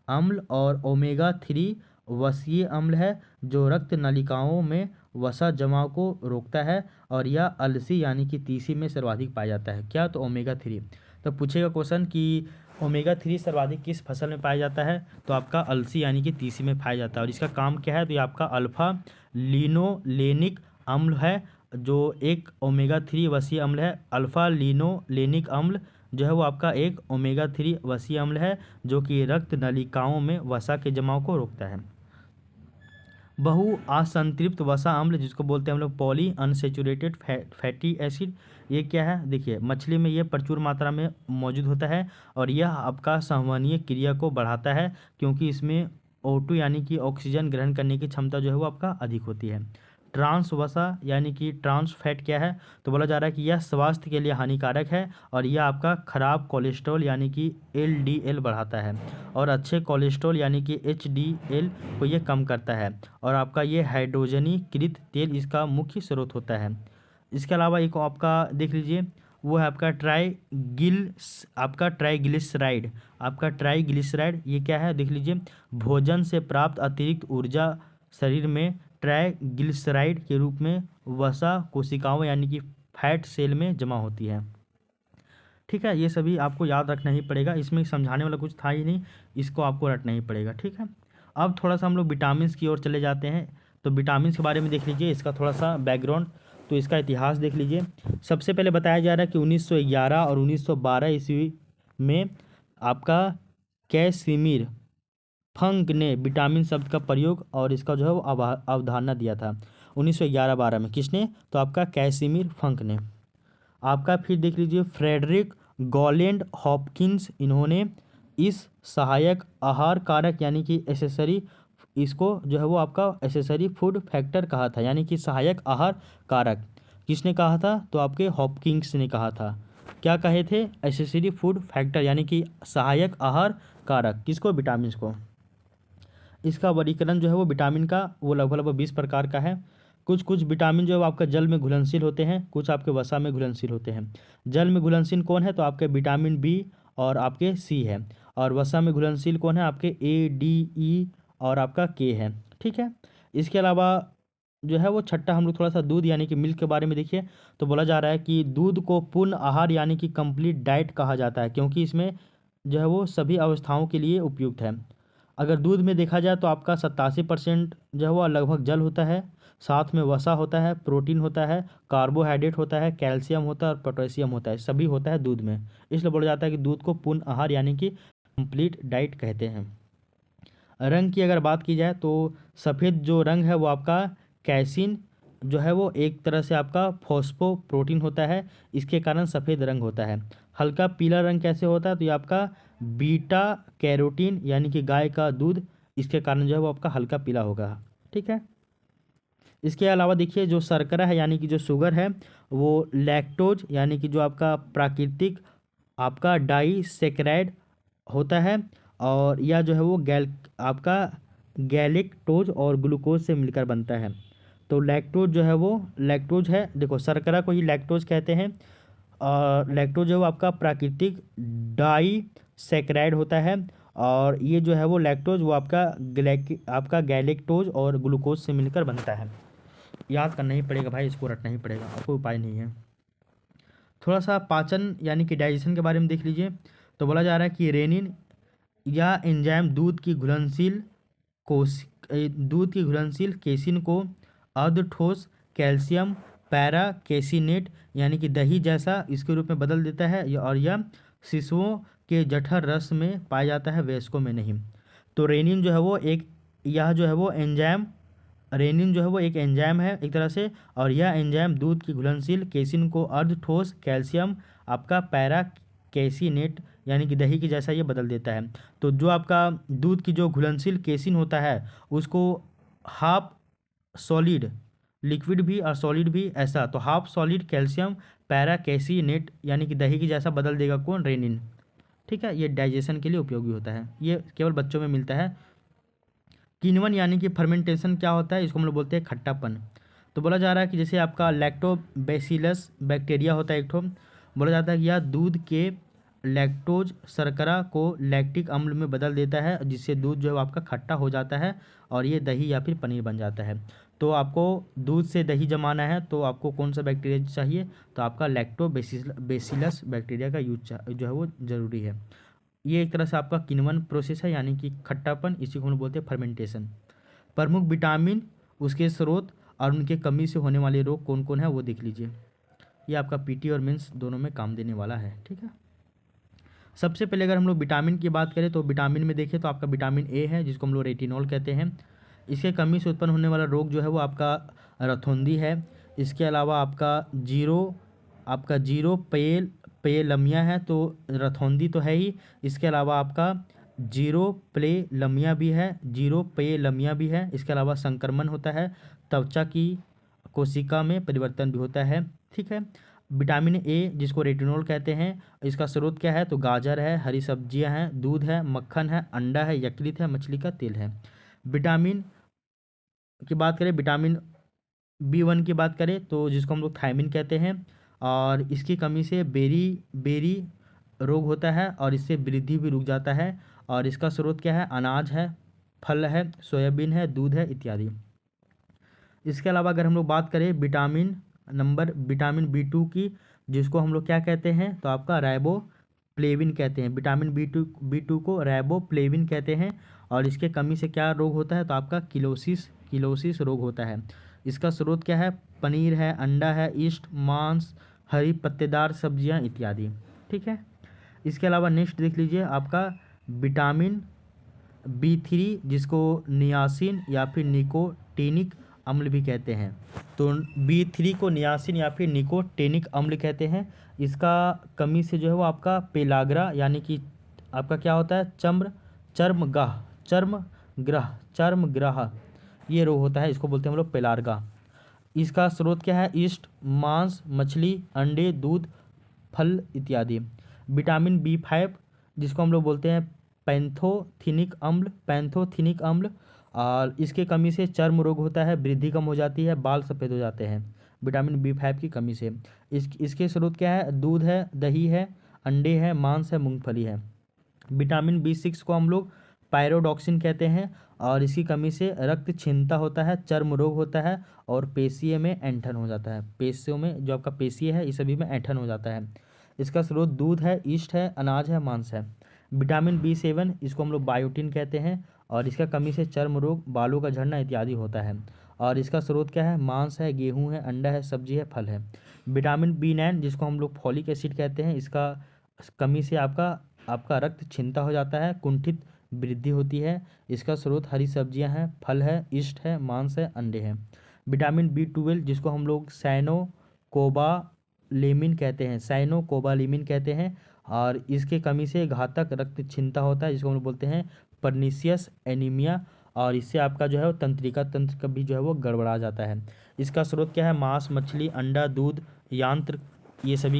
अम्ल और ओमेगा 3 वसीय अम्ल है जो रक्त नलिकाओं में वसा जमाव को रोकता है और यह अलसी यानी कि तीसी में सर्वाधिक पाया जाता है। क्या, तो ओमेगा 3। तो पूछेगा क्वेश्चन कि ओमेगा 3 सर्वाधिक किस फसल में पाया जाता है, तो आपका अलसी यानी कि तीसी में पाया जाता है। और इसका काम क्या है, तो ये आपका अल्फा लिनोलेनिक अम्ल है जो एक ओमेगा 3 वसीय अम्ल है। अल्फा लिनोलेनिक अम्ल जो है वो आपका एक ओमेगा 3 वसीय अम्ल है जो कि रक्त नलिकाओं में वसा के जमाव को रोकता है। बहु असंतृप्त वसा अम्ल जिसको बोलते हैं हम लोग पॉली अनसेचुरेटेड फैटी एसिड, ये क्या है देखिए, मछली में ये प्रचुर मात्रा में मौजूद होता है और यह आपका संवहनीय क्रिया को बढ़ाता है क्योंकि इसमें O2 यानी कि ऑक्सीजन ग्रहण करने की क्षमता जो है वो आपका अधिक होती है। ट्रांस वसा यानी कि ट्रांस फैट क्या है, तो बोला जा रहा है कि यह स्वास्थ्य के लिए हानिकारक है और यह आपका खराब कोलेस्ट्रॉल यानी कि LDL बढ़ाता है और अच्छे कोलेस्ट्रॉल यानी कि HDL को ये कम करता है और आपका ये हाइड्रोजनीकृत तेल इसका मुख्य स्रोत होता है। इसके अलावा एक आपका देख लीजिए, वो है आपका ट्राइग्लिसराइड। ये क्या है देख लीजिए, भोजन से प्राप्त अतिरिक्त ऊर्जा शरीर में ट्राइग्लिसराइड के रूप में वसा कोशिकाओं यानी कि फैट सेल में जमा होती है, ठीक है। ये सभी आपको याद रखना ही पड़ेगा, इसमें समझाने वाला कुछ था ही नहीं, इसको आपको रटना ही पड़ेगा, ठीक है। अब थोड़ा सा हम लोग विटामिन की ओर चले जाते हैं। तो विटामिन के बारे में देख लीजिए, इसका थोड़ा सा बैकग्राउंड, तो इसका इतिहास देख लीजिए। सबसे पहले बताया जा रहा है कि 1911 और 1912 ईस्वी में आपका कैसिमिर फंक ने विटामिन शब्द का प्रयोग और इसका जो है वो अवधारणा दिया था 1911-12 में। किसने, तो आपका कैसिमिर फंक ने। आपका फिर देख लीजिए फ्रेडरिक गॉलेंड हॉपकिंस, इन्होंने इस सहायक आहार कारक यानी कि एसेसरी, इसको जो है वो आपका एसेसरी फूड फैक्टर कहा था, यानी कि सहायक आहार कारक। किसने कहा था, तो आपके हॉपकिंस ने कहा था। क्या कहे थे, एसेसरी फूड फैक्टर यानी कि सहायक आहार कारक, किसको, विटामिन को। इसका वर्गीकरण जो है वो विटामिन का वो लगभग 20 प्रकार का है। कुछ विटामिन जो है वो आपका जल में घुलनशील होते हैं, कुछ आपके वसा में घुलनशील होते हैं। जल में घुलनशील कौन है, तो आपके विटामिन बी और आपके सी है, और वसा में घुलनशील कौन है, आपके ए, डी, ई और आपका के है, ठीक है। इसके अलावा जो है वो छठा हम लोग थोड़ा सा दूध यानी कि मिल्क के बारे में देखिए। तो बोला जा रहा है कि दूध को पूर्ण आहार यानी कि कंप्लीट डाइट कहा जाता है क्योंकि इसमें जो है वो सभी अवस्थाओं के लिए उपयुक्त है। अगर दूध में देखा जाए तो आपका 87% जो है वो लगभग जल होता है, साथ में वसा होता है, प्रोटीन होता है, कार्बोहाइड्रेट होता है, कैल्शियम होता है और पोटेशियम होता है, सभी होता है दूध में। इसलिए बोला जाता है कि दूध को पूर्ण आहार यानी कि कंप्लीट डाइट कहते हैं। रंग की अगर बात की जाए तो सफ़ेद जो रंग है वो आपका कैसीन जो है वो एक तरह से आपका फॉस्फो प्रोटीन होता है, इसके कारण सफ़ेद रंग होता है। हल्का पीला रंग कैसे होता है, तो ये आपका बीटा कैरोटीन यानी कि गाय का दूध, इसके कारण जो है वो आपका हल्का पीला होगा। ठीक है। इसके अलावा देखिए जो शर्करा है यानी कि जो शुगर है वो लैक्टोज यानी कि जो आपका प्राकृतिक आपका डाइसेकेराइड होता है, और यह जो है वो आपका गैलेक्टोज और ग्लूकोज से मिलकर बनता है। तो लैक्टोज जो है वो लैक्टोज है, देखो शर्करा को ही लैक्टोज कहते हैं, और लैक्टोज जो है वो आपका प्राकृतिक डाइसेकेराइड होता है, और ये जो है वो लैक्टोज वो आपका गैलेक्टोज और ग्लूकोज से मिलकर बनता है। याद करना ही पड़ेगा भाई, इसको रटना ही पड़ेगा, और कोई उपाय नहीं है। थोड़ा सा पाचन यानी कि डाइजेशन के बारे में देख लीजिए। तो बोला जा रहा है कि रेनिन या एंजाइम दूध की घुलनशील केसिन को अर्ध ठोस कैल्शियम पैरा कैसिनेट यानी कि दही जैसा इसके रूप में बदल देता है, और यह शिशुओं के जठर रस में पाया जाता है, वयस्कों में नहीं। तो रेनिन जो है वो एक यह जो है वो एंजाइम रेनिन जो है वो एक एंजाइम है एक तरह से, और यह एंजाइम दूध की घुलनशील केसिन को अर्ध ठोस कैल्शियम आपका पैरा कैसिनेट यानी कि दही की जैसा ये बदल देता है। तो जो आपका दूध की जो घुलनशील केसिन होता है उसको हाफ सॉलिड, लिक्विड भी और सॉलिड भी ऐसा, तो हाफ सॉलिड कैल्शियम पैरा कैसिनेट यानी कि दही की जैसा बदल देगा कौन, रेनिन। ठीक है, ये डाइजेशन के लिए उपयोगी होता है, ये केवल बच्चों में मिलता है। किण्वन यानी कि फर्मेंटेशन क्या होता है, इसको हम लोग बोलते हैं खट्टापन। तो बोला जा रहा है कि जैसे आपका लैक्टोबैसिलस बैक्टीरिया होता है एक ठो, बोला जाता है कि यह दूध के लैक्टोज शर्करा को लैक्टिक अम्ल में बदल देता है, जिससे दूध जो है वो आपका खट्टा हो जाता है और ये दही या फिर पनीर बन जाता है। तो आपको दूध से दही जमाना है तो आपको कौन सा बैक्टीरिया चाहिए, तो आपका लैक्टोबैसिलस बैक्टीरिया का यूज जो है वो ज़रूरी है। ये एक तरह से आपका किण्वन प्रोसेस है यानी कि खट्टापन, इसी को हम बोलते हैं फर्मेंटेशन। प्रमुख विटामिन, उसके स्रोत और उनके कमी से होने वाले रोग कौन कौन है वो देख लीजिए। ये आपका पीटी और मेंस दोनों में काम देने वाला है। ठीक है, सबसे पहले अगर हम लोग विटामिन की बात करें तो विटामिन में देखें तो आपका विटामिन ए है जिसको हम लोग रेटिनॉल कहते हैं। इसके कमी से उत्पन्न होने वाला रोग जो है वो आपका रथोंदी है। इसके अलावा आपका जीरो पेलमिया है, तो रथोंदी तो है ही, इसके अलावा आपका जीरो पेलमिया भी है। इसके अलावा संक्रमण होता है, त्वचा की कोशिका में परिवर्तन भी होता है। ठीक है, विटामिन ए जिसको रेटिनॉल कहते हैं, इसका स्रोत क्या है, तो गाजर है, हरी सब्जियां हैं, दूध है, मक्खन है, अंडा है, यकृत है, मछली का तेल है। विटामिन की बात करें, विटामिन B1 की बात करें तो जिसको हम लोग थायमिन कहते हैं, और इसकी कमी से बेरी बेरी रोग होता है और इससे वृद्धि भी रुक जाता है। और इसका स्रोत क्या है, अनाज है, फल है, सोयाबीन है, दूध है इत्यादि। इसके अलावा अगर हम लोग बात करें विटामिन B2 की, जिसको हम लोग क्या कहते हैं, तो आपका राइबोफ्लेविन कहते हैं। विटामिन B2 को राइबोफ्लेविन कहते हैं, और इसके कमी से क्या रोग होता है, तो आपका किलोसिस रोग होता है। इसका स्रोत क्या है, पनीर है, अंडा है, ईस्ट, मांस, हरी पत्तेदार सब्जियां इत्यादि। ठीक है, इसके अलावा नेक्स्ट देख लीजिए आपका विटामिन B3 जिसको नियासिन या फिर निकोटीनिक अम्ल भी कहते हैं। तो B3 को नियासिन या फिर निकोटीनिक अम्ल कहते हैं। इसका कमी से जो है वो आपका पेलाग्रा यानी कि आपका क्या होता है, चर्मग्रह ये रोग होता है, इसको बोलते हैं हम लोग पेलार्गा। इसका स्रोत क्या है, ईस्ट, मांस, मछली, अंडे, दूध, फल इत्यादि। विटामिन B5 जिसको हम लोग बोलते हैं पैंथोथिनिक अम्ल, और इसके कमी से चर्म रोग होता है, वृद्धि कम हो जाती है, बाल सफ़ेद हो जाते हैं विटामिन B5 की कमी से। इसके स्रोत क्या है, दूध है, दही है, अंडे है, मांस है, मूंगफली है। विटामिन B6 को हम लोग पायरोडॉक्सिन कहते हैं, और इसकी कमी से रक्त क्षीणता होता है, चर्म रोग होता है, और पेशियों में ऐंठन हो जाता है। पेशियों में जो आपका पेशी है इस सभी में ऐंठन हो जाता है। इसका स्रोत दूध है, ईस्ट है, अनाज है, मांस है। विटामिन B7 इसको हम लोग बायोटिन कहते हैं, और इसका कमी से चर्म रोग, बालों का झड़ना इत्यादि होता है। और इसका स्रोत क्या है? मांस है, गेहूँ है, अंडा है, सब्जी है, फल है। विटामिन B9 जिसको हम लोग फॉलिक एसिड कहते हैं, इसका कमी से आपका आपका रक्त क्षीणता हो जाता है, कुंठित वृद्धि होती है। इसका स्रोत हरी सब्जियां हैं, फल है, यीस्ट है, मांस है, अंडे हैं। विटामिन B12 जिसको हम लोग साइनोकोबालेमिन कहते हैं, साइनोकोबालेमिन कहते हैं, और इसके कमी से घातक रक्त क्षीणता होता है, जिसको हम लोग बोलते हैं पर्नीशियस एनीमिया। और इससे आपका जो है वो तंत्रिका तंत्र का भी जो है वो गड़बड़ा जाता है। इसका स्रोत क्या है? मांस, मछली, अंडा, दूध, यांत्र, ये सभी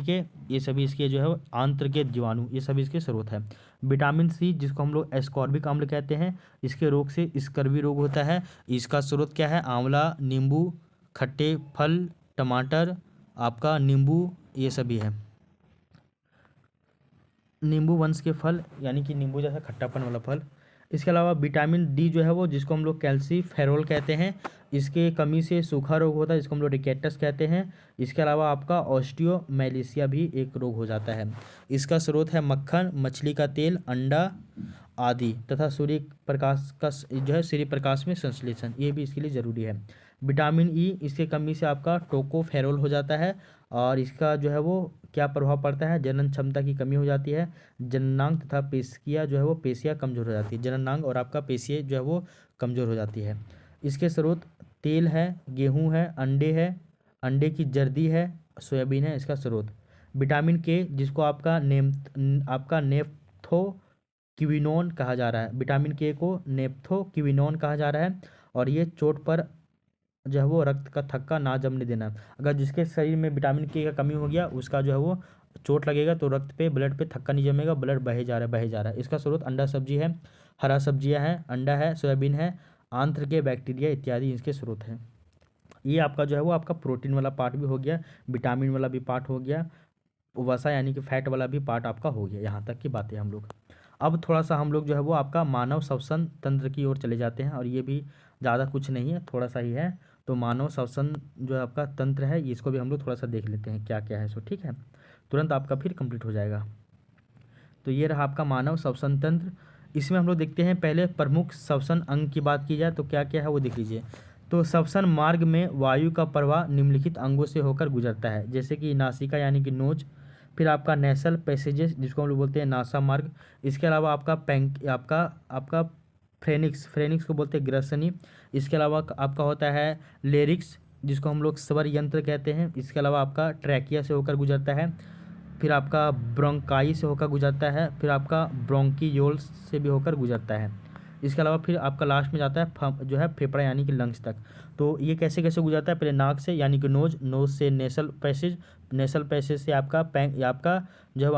इसके जो है वो आंत्र के जीवाणु, ये सभी इसके स्रोत है। विटामिन C जिसको हम लोग एस्कॉर्बिक अम्ल कहते हैं, इसके रोग से स्कर्वी रोग होता है। इसका स्रोत क्या है? आंवला, नींबू, खट्टे फल, टमाटर, आपका नींबू, ये सभी है। नींबू वंश के फल, यानी कि नींबू जैसा खट्टापन वाला फल। इसके अलावा विटामिन D जो है वो, जिसको हम लोग कैल्सीफेरोल कहते हैं, इसके कमी से सूखा रोग होता है, जिसको हम लोग रिकेटस कहते हैं। इसके अलावा आपका ऑस्टियोमेलेसिया भी एक रोग हो जाता है। इसका स्रोत है मक्खन, मछली का तेल, अंडा आदि, तथा सूर्य प्रकाश का जो है सूर्य प्रकाश में संश्लेषण, ये भी इसके लिए ज़रूरी है। विटामिन E इसके कमी से आपका टोकोफेरोल हो जाता है, और इसका जो है वो क्या प्रभाव पड़ता है? जनन क्षमता की कमी हो जाती है, जननांग तथा पेशियाँ जो है वो पेशियाँ कमज़ोर हो जाती है, जननांग और आपका पेशियाँ जो है वो कमज़ोर हो जाती है। इसके स्रोत तेल है, गेहूँ है, अंडे है, अंडे की जर्दी है, सोयाबीन है इसका स्रोत। विटामिन K जिसको आपका नेप्थोक्विनोन कहा जा रहा है, विटामिन K को नेप्थोक्विनोन कहा जा रहा है, और ये चोट पर जो है वो रक्त का थक्का ना जमने देना। अगर जिसके शरीर में विटामिन K का कमी हो गया, उसका जो है वो चोट लगेगा तो रक्त पे, ब्लड पे थक्का नहीं जमेगा, ब्लड बहे जा रहा है। इसका स्रोत अंडा, सब्जी है, हरा सब्जियां हैं, अंडा है, सोयाबीन है, आंत्र के बैक्टीरिया इत्यादि इसके स्रोत हैं। ये आपका जो है वो आपका प्रोटीन वाला पार्ट भी हो गया, विटामिन वाला भी पार्ट हो गया, वसा यानी कि फैट वाला भी पार्ट आपका हो गया। यहाँ तक की बातें हम लोग। अब थोड़ा सा हम लोग जो है वो आपका मानव श्वसन तंत्र की ओर चले जाते हैं, और ये भी ज़्यादा कुछ नहीं है, थोड़ा सा ही है। तो मानव श्वसन जो है आपका तंत्र है, इसको भी हम लोग थोड़ा सा देख लेते हैं क्या क्या है सो, ठीक है। तुरंत आपका फिर कंप्लीट हो जाएगा। तो ये रहा आपका मानव श्वसन तंत्र। इसमें हम लोग देखते हैं, पहले प्रमुख श्वसन अंग की बात की जाए तो क्या क्या है वो देख लीजिए। तो श्वसन मार्ग में वायु का प्रवाह निम्नलिखित अंगों से होकर गुजरता है, जैसे कि नासिका यानी कि नोज, फिर आपका नेसल पैसेजेस जिसको हम लोग बोलते हैं नासा मार्ग। इसके अलावा आपका आपका आपका फ्रेनिक्स को बोलते हैं ग्रसनी। इसके अलावा आपका होता है लेरिक्स जिसको हम लोग स्वर यंत्र कहते हैं। इसके अलावा आपका ट्रैकिया से होकर गुजरता है, फिर आपका ब्रोंकाई से होकर गुजरता है, फिर आपका ब्रोंकीयोल्स से भी होकर गुजरता है। इसके अलावा फिर आपका लास्ट में जाता है जो है फेफड़ा यानी कि लंग्स तक। तो ये कैसे कैसे गुजरता है? पहले नाक से यानी कि नोज से नेसल पैसेज से आपका आपका जो है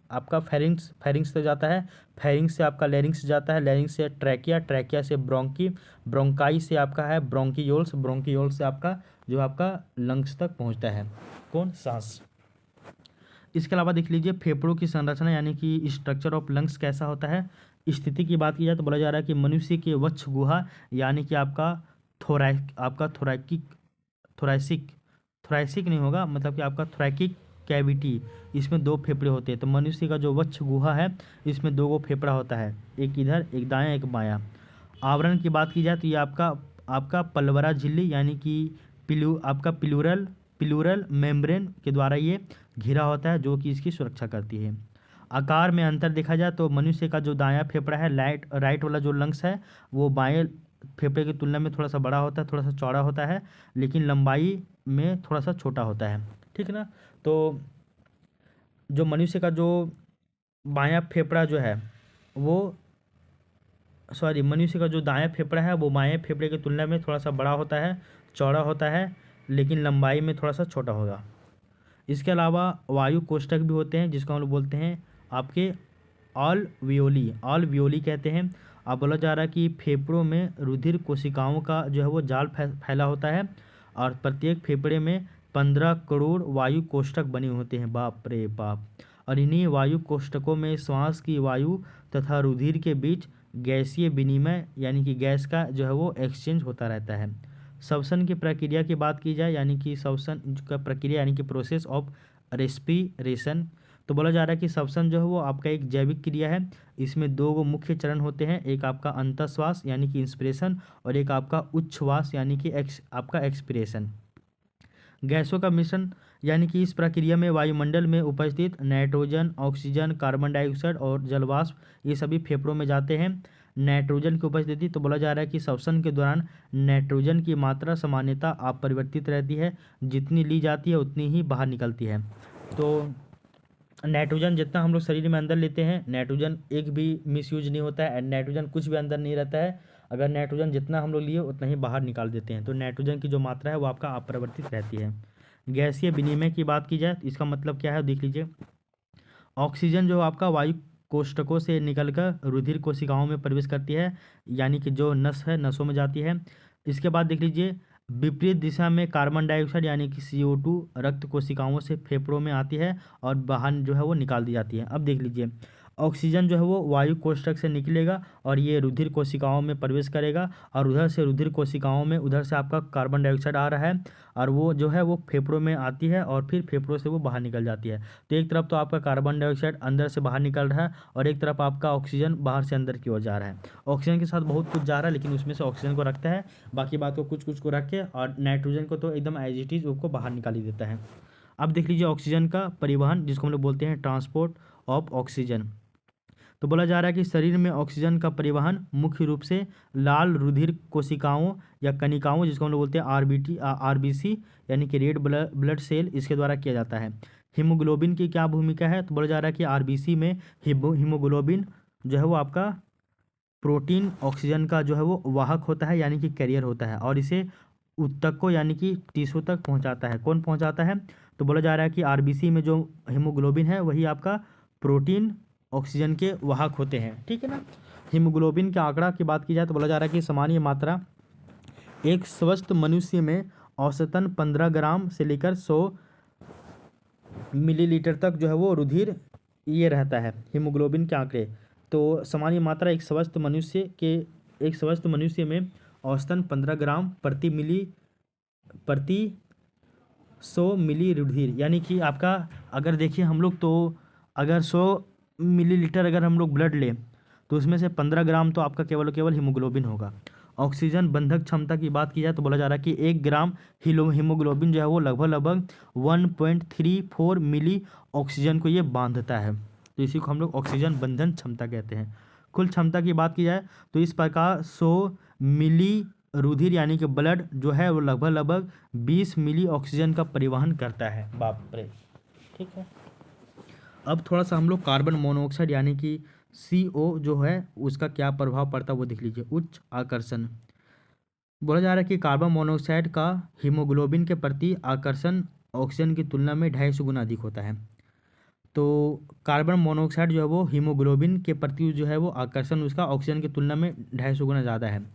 आपका फेरिंग्स तो जाता है, फेरिंग्स से आपका लेरिंग्स जाता है, लेरिंग्स से ट्रैकिया से ब्रोंकाई से आपका है ब्रोंकीयोल्स से आपका जो आपका लंग्स तक पहुंचता है, कौन? सांस। इसके अलावा देख लीजिए फेफड़ों की संरचना यानी कि स्ट्रक्चर ऑफ लंग्स कैसा होता है। स्थिति की बात की जाए तो बोला जा रहा है कि मनुष्य के वक्ष गुहा यानी कि आपका थोरैसिक नहीं होगा, मतलब कि आपका थोरैकिक कैविटी, इसमें दो फेफड़े होते हैं। तो मनुष्य का जो वक्ष गुहा है इसमें दो गो फेफड़ा होता है, एक इधर, एक दायां, एक बायां। आवरण की बात की जाए तो ये आपका पलवरा झिल्ली यानी कि पिलूरल मेम्ब्रेन के द्वारा ये घिरा होता है, जो कि इसकी सुरक्षा करती है। आकार में अंतर देखा जाए तो मनुष्य का जो दायां फेफड़ा है, राइट वाला जो लंग्स है, वो बाएं फेफड़े की तुलना में थोड़ा सा बड़ा होता है, थोड़ा सा चौड़ा होता है, लेकिन लंबाई में थोड़ा सा छोटा होता है, ठीक ना। तो जो मनुष्य का जो बायां फेफड़ा जो है वो मनुष्य का जो दायां फेफड़ा है वो बाएं फेफड़े की तुलना में थोड़ा सा बड़ा होता है, चौड़ा होता है, लेकिन लंबाई में थोड़ा सा छोटा होगा। इसके अलावा वायु कोष्ठक भी होते हैं, जिसको हम लोग बोलते हैं आपके ऑलवियोली कहते हैं। अब बोला जा रहा है कि फेफड़ों में रुधिर कोशिकाओं का जो है वो जाल फैला होता है, और प्रत्येक फेफड़े में 15 करोड़ वायु कोष्ठक बने होते हैं, बाप रे बाप। और इन्हीं वायु कोष्ठकों में श्वास की वायु तथा रुधिर के बीच गैसीय विनिमय यानी कि गैस का जो है वो एक्सचेंज होता रहता है। श्वसन की प्रक्रिया की बात की जाए यानी कि श्वसन का प्रक्रिया यानी कि प्रोसेस ऑफ रेस्पिरेशन, तो बोला जा रहा है कि श्वसन जो है वो आपका एक जैविक क्रिया है। इसमें दो मुख्य चरण होते हैं, एक आपका अंतःश्वास यानी कि इंस्पिरेशन और एक आपका उच्छ्वास यानी कि आपका एक्सपिरेशन। गैसों का मिश्रण यानी कि इस प्रक्रिया में वायुमंडल में उपस्थित नाइट्रोजन, ऑक्सीजन, कार्बन डाइऑक्साइड और जलवाष्प ये सभी फेफड़ों में जाते हैं। नाइट्रोजन की उपस्थिति, तो बोला जा रहा है कि श्वसन के दौरान नाइट्रोजन की मात्रा सामान्यतः अपरिवर्तित रहती है, जितनी ली जाती है उतनी ही बाहर निकलती है। तो नाइट्रोजन जितना हम लोग शरीर में अंदर लेते हैं, नाइट्रोजन एक भी मिसयूज नहीं होता है, नाइट्रोजन कुछ भी अंदर नहीं रहता है। अगर नाइट्रोजन जितना हम लोग लिए उतना ही बाहर निकाल देते हैं। तो नाइट्रोजन की जो मात्रा है वो आपका अपरिवर्तित रहती है। गैसीय विनिमय की बात की जाए तो इसका मतलब क्या है देख लीजिए। ऑक्सीजन जो आपका वायु कोष्ठकों से निकलकर रुधिर कोशिकाओं में प्रवेश करती है, यानी कि जो नस है नसों में जाती है। इसके बाद देख लीजिए विपरीत दिशा में कार्बन डाइऑक्साइड यानी कि CO2 रक्त कोशिकाओं से फेफड़ों में आती है और बाहर जो है वो निकाल दी जाती है। अब देख लीजिए ऑक्सीजन जो है वो वायु कोष्ठक से निकलेगा और ये रुधिर कोशिकाओं में प्रवेश करेगा और उधर से रुधिर कोशिकाओं में उधर से आपका कार्बन डाइऑक्साइड आ रहा है और वो जो है वो फेफड़ों में आती है और फिर फेफड़ों से वो बाहर निकल जाती है। तो एक तरफ तो आपका कार्बन डाइऑक्साइड अंदर से बाहर निकल रहा है और एक तरफ आपका ऑक्सीजन बाहर से अंदर की ओर जा रहा है। ऑक्सीजन के साथ बहुत कुछ जा रहा है लेकिन उसमें से ऑक्सीजन को रखता है, बाकी बात को कुछ कुछ को रख के, और नाइट्रोजन को तो एकदम एज इट इज उसको बाहर निकाल ही देता है। अब देख लीजिए ऑक्सीजन का परिवहन जिसको हम लोग बोलते हैं ट्रांसपोर्ट ऑफ ऑक्सीजन। तो बोला जा रहा है कि शरीर में ऑक्सीजन का परिवहन मुख्य रूप से लाल रुधिर कोशिकाओं या कणिकाओं जिसको हम लोग बोलते हैं RBC यानी कि रेड ब्लड सेल, इसके द्वारा किया जाता है। हीमोग्लोबिन की क्या भूमिका है, तो बोला जा रहा है कि RBC में हीमोग्लोबिन जो है वो आपका प्रोटीन ऑक्सीजन का जो है वो वाहक होता है यानी कि कैरियर होता है और इसे ऊतकों यानी कि टिश्यू तक पहुंचाता है। कौन पहुंचाता है, तो बोला जा रहा है कि RBC में जो हीमोग्लोबिन है वही आपका प्रोटीन ऑक्सीजन के वाहक होते हैं, ठीक है ना। हीमोग्लोबिन के आंकड़ा की बात की जाए तो बोला जा रहा है कि सामान्य मात्रा एक स्वस्थ मनुष्य में औसतन 15 ग्राम से लेकर 100 मिलीलीटर तक जो है वो रुधिर ये रहता है हीमोग्लोबिन के आंकड़े। तो सामान्य मात्रा एक स्वस्थ मनुष्य में औसतन 15 ग्राम प्रति 100 मिली रुधिर, यानी कि आपका अगर देखिए हम लोग तो अगर 100 मिलीलीटर अगर हम लोग ब्लड लें तो उसमें से 15 ग्राम तो आपका केवल हीमोग्लोबिन होगा। ऑक्सीजन बंधक क्षमता की बात की जाए तो बोला जा रहा है कि 1 ग्राम हीमोग्लोबिन जो है वो लगभग 1.34 मिली ऑक्सीजन को ये बांधता है। तो इसी को हम लोग ऑक्सीजन बंधन क्षमता कहते हैं। कुल क्षमता की बात की जाए तो इस प्रकार 100 मिली रुधिर यानी कि ब्लड जो है वो लगभग 20 मिली ऑक्सीजन का परिवहन करता है। बाप रे, ठीक है। अब थोड़ा सा हम लोग कार्बन मोनोऑक्साइड यानी कि CO जो है उसका क्या प्रभाव पड़ता है वो देख लीजिए। उच्च आकर्षण, बोला जा रहा है कि कार्बन मोनोऑक्साइड का हीमोग्लोबिन के प्रति आकर्षण ऑक्सीजन की तुलना में 250 गुना अधिक होता है। तो कार्बन मोनोऑक्साइड जो है वो हीमोग्लोबिन के प्रति जो है वो आकर्षण उसका ऑक्सीजन की तुलना में 250 गुना ज़्यादा है।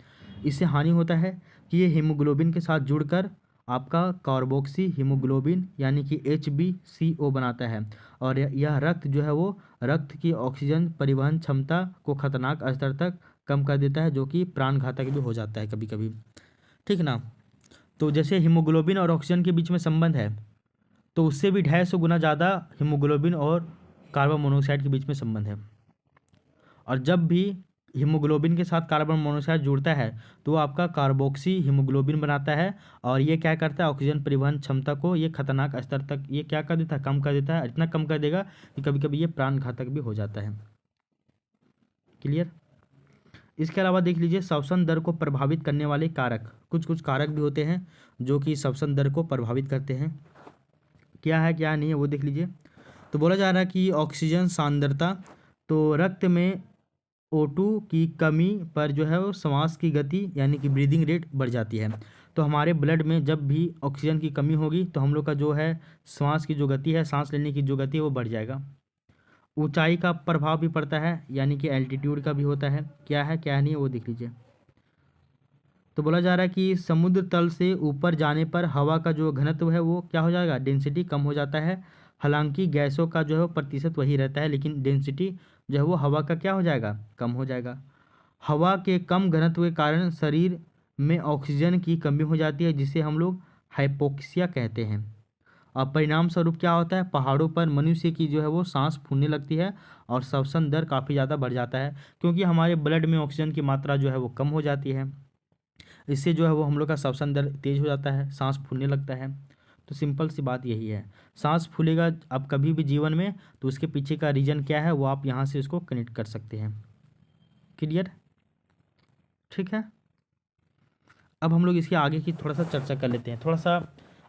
इससे हानि होता है कि ये हीमोग्लोबिन के साथ जुड़कर आपका कार्बोक्सी हीमोग्लोबिन यानी कि HbCO बनाता है और यह रक्त जो है वो रक्त की ऑक्सीजन परिवहन क्षमता को खतरनाक स्तर तक कम कर देता है, जो कि प्राण घातक भी हो जाता है कभी कभी, ठीक ना। तो जैसे हीमोग्लोबिन और ऑक्सीजन के बीच में संबंध है तो उससे भी 250 गुना ज़्यादा हीमोग्लोबिन और कार्बन मोनोऑक्साइड के बीच में संबंध है। और जब भी हीमोग्लोबिन के साथ कार्बन मोनोऑक्साइड जुड़ता है तो वो आपका कार्बोक्सी हीमोग्लोबिन बनाता है और ये क्या करता है, ऑक्सीजन परिवहन क्षमता को ये खतरनाक स्तर तक ये क्या कर देता है, कम कर देता है। इतना कम कर देगा कि कभी कभी ये प्राण घातक भी हो जाता है। क्लियर। इसके अलावा देख लीजिए श्वसन दर को प्रभावित करने वाले कारक, कुछ कारक भी होते हैं जो कि श्वसन दर को प्रभावित करते हैं। क्या है क्या नहीं है वो देख लीजिए। तो बोला जा रहा है कि ऑक्सीजन सांद्रता, तो रक्त में O2 की कमी पर जो है वो श्वास की गति यानी कि ब्रीदिंग रेट बढ़ जाती है। तो हमारे ब्लड में जब भी ऑक्सीजन की कमी होगी तो हम लोग का जो है श्वास की जो गति है, सांस लेने की जो गति है वो बढ़ जाएगा। ऊंचाई का प्रभाव भी पड़ता है यानी कि एल्टीट्यूड का भी होता है। क्या है क्या नहीं है वो देख लीजिए। तो बोला जा रहा है कि समुद्र तल से ऊपर जाने पर हवा का जो घनत्व है वो क्या हो जाएगा, डेंसिटी कम हो जाता है। हालांकि गैसों का जो है वो प्रतिशत वही रहता है लेकिन डेंसिटी जो है वो हवा का क्या हो जाएगा, कम हो जाएगा। हवा के कम घनत्व के कारण शरीर में ऑक्सीजन की कमी हो जाती है जिसे हम लोग हाइपोक्सिया कहते हैं। और परिणाम स्वरूप क्या होता है, पहाड़ों पर मनुष्य की जो है वो सांस फूलने लगती है और श्वसन दर काफ़ी ज़्यादा बढ़ जाता है, क्योंकि हमारे ब्लड में ऑक्सीजन की मात्रा जो है वो कम हो जाती है। इससे जो है वो हम लोग का श्वसन दर तेज हो जाता है, सांस फूलने लगता है। तो सिंपल सी बात यही है, सांस फूलेगा अब कभी भी जीवन में, तो उसके पीछे का रीज़न क्या है वो आप यहाँ से इसको कनेक्ट कर सकते हैं। क्लियर? ठीक है। अब हम लोग इसके आगे की थोड़ा सा चर्चा कर लेते हैं। थोड़ा सा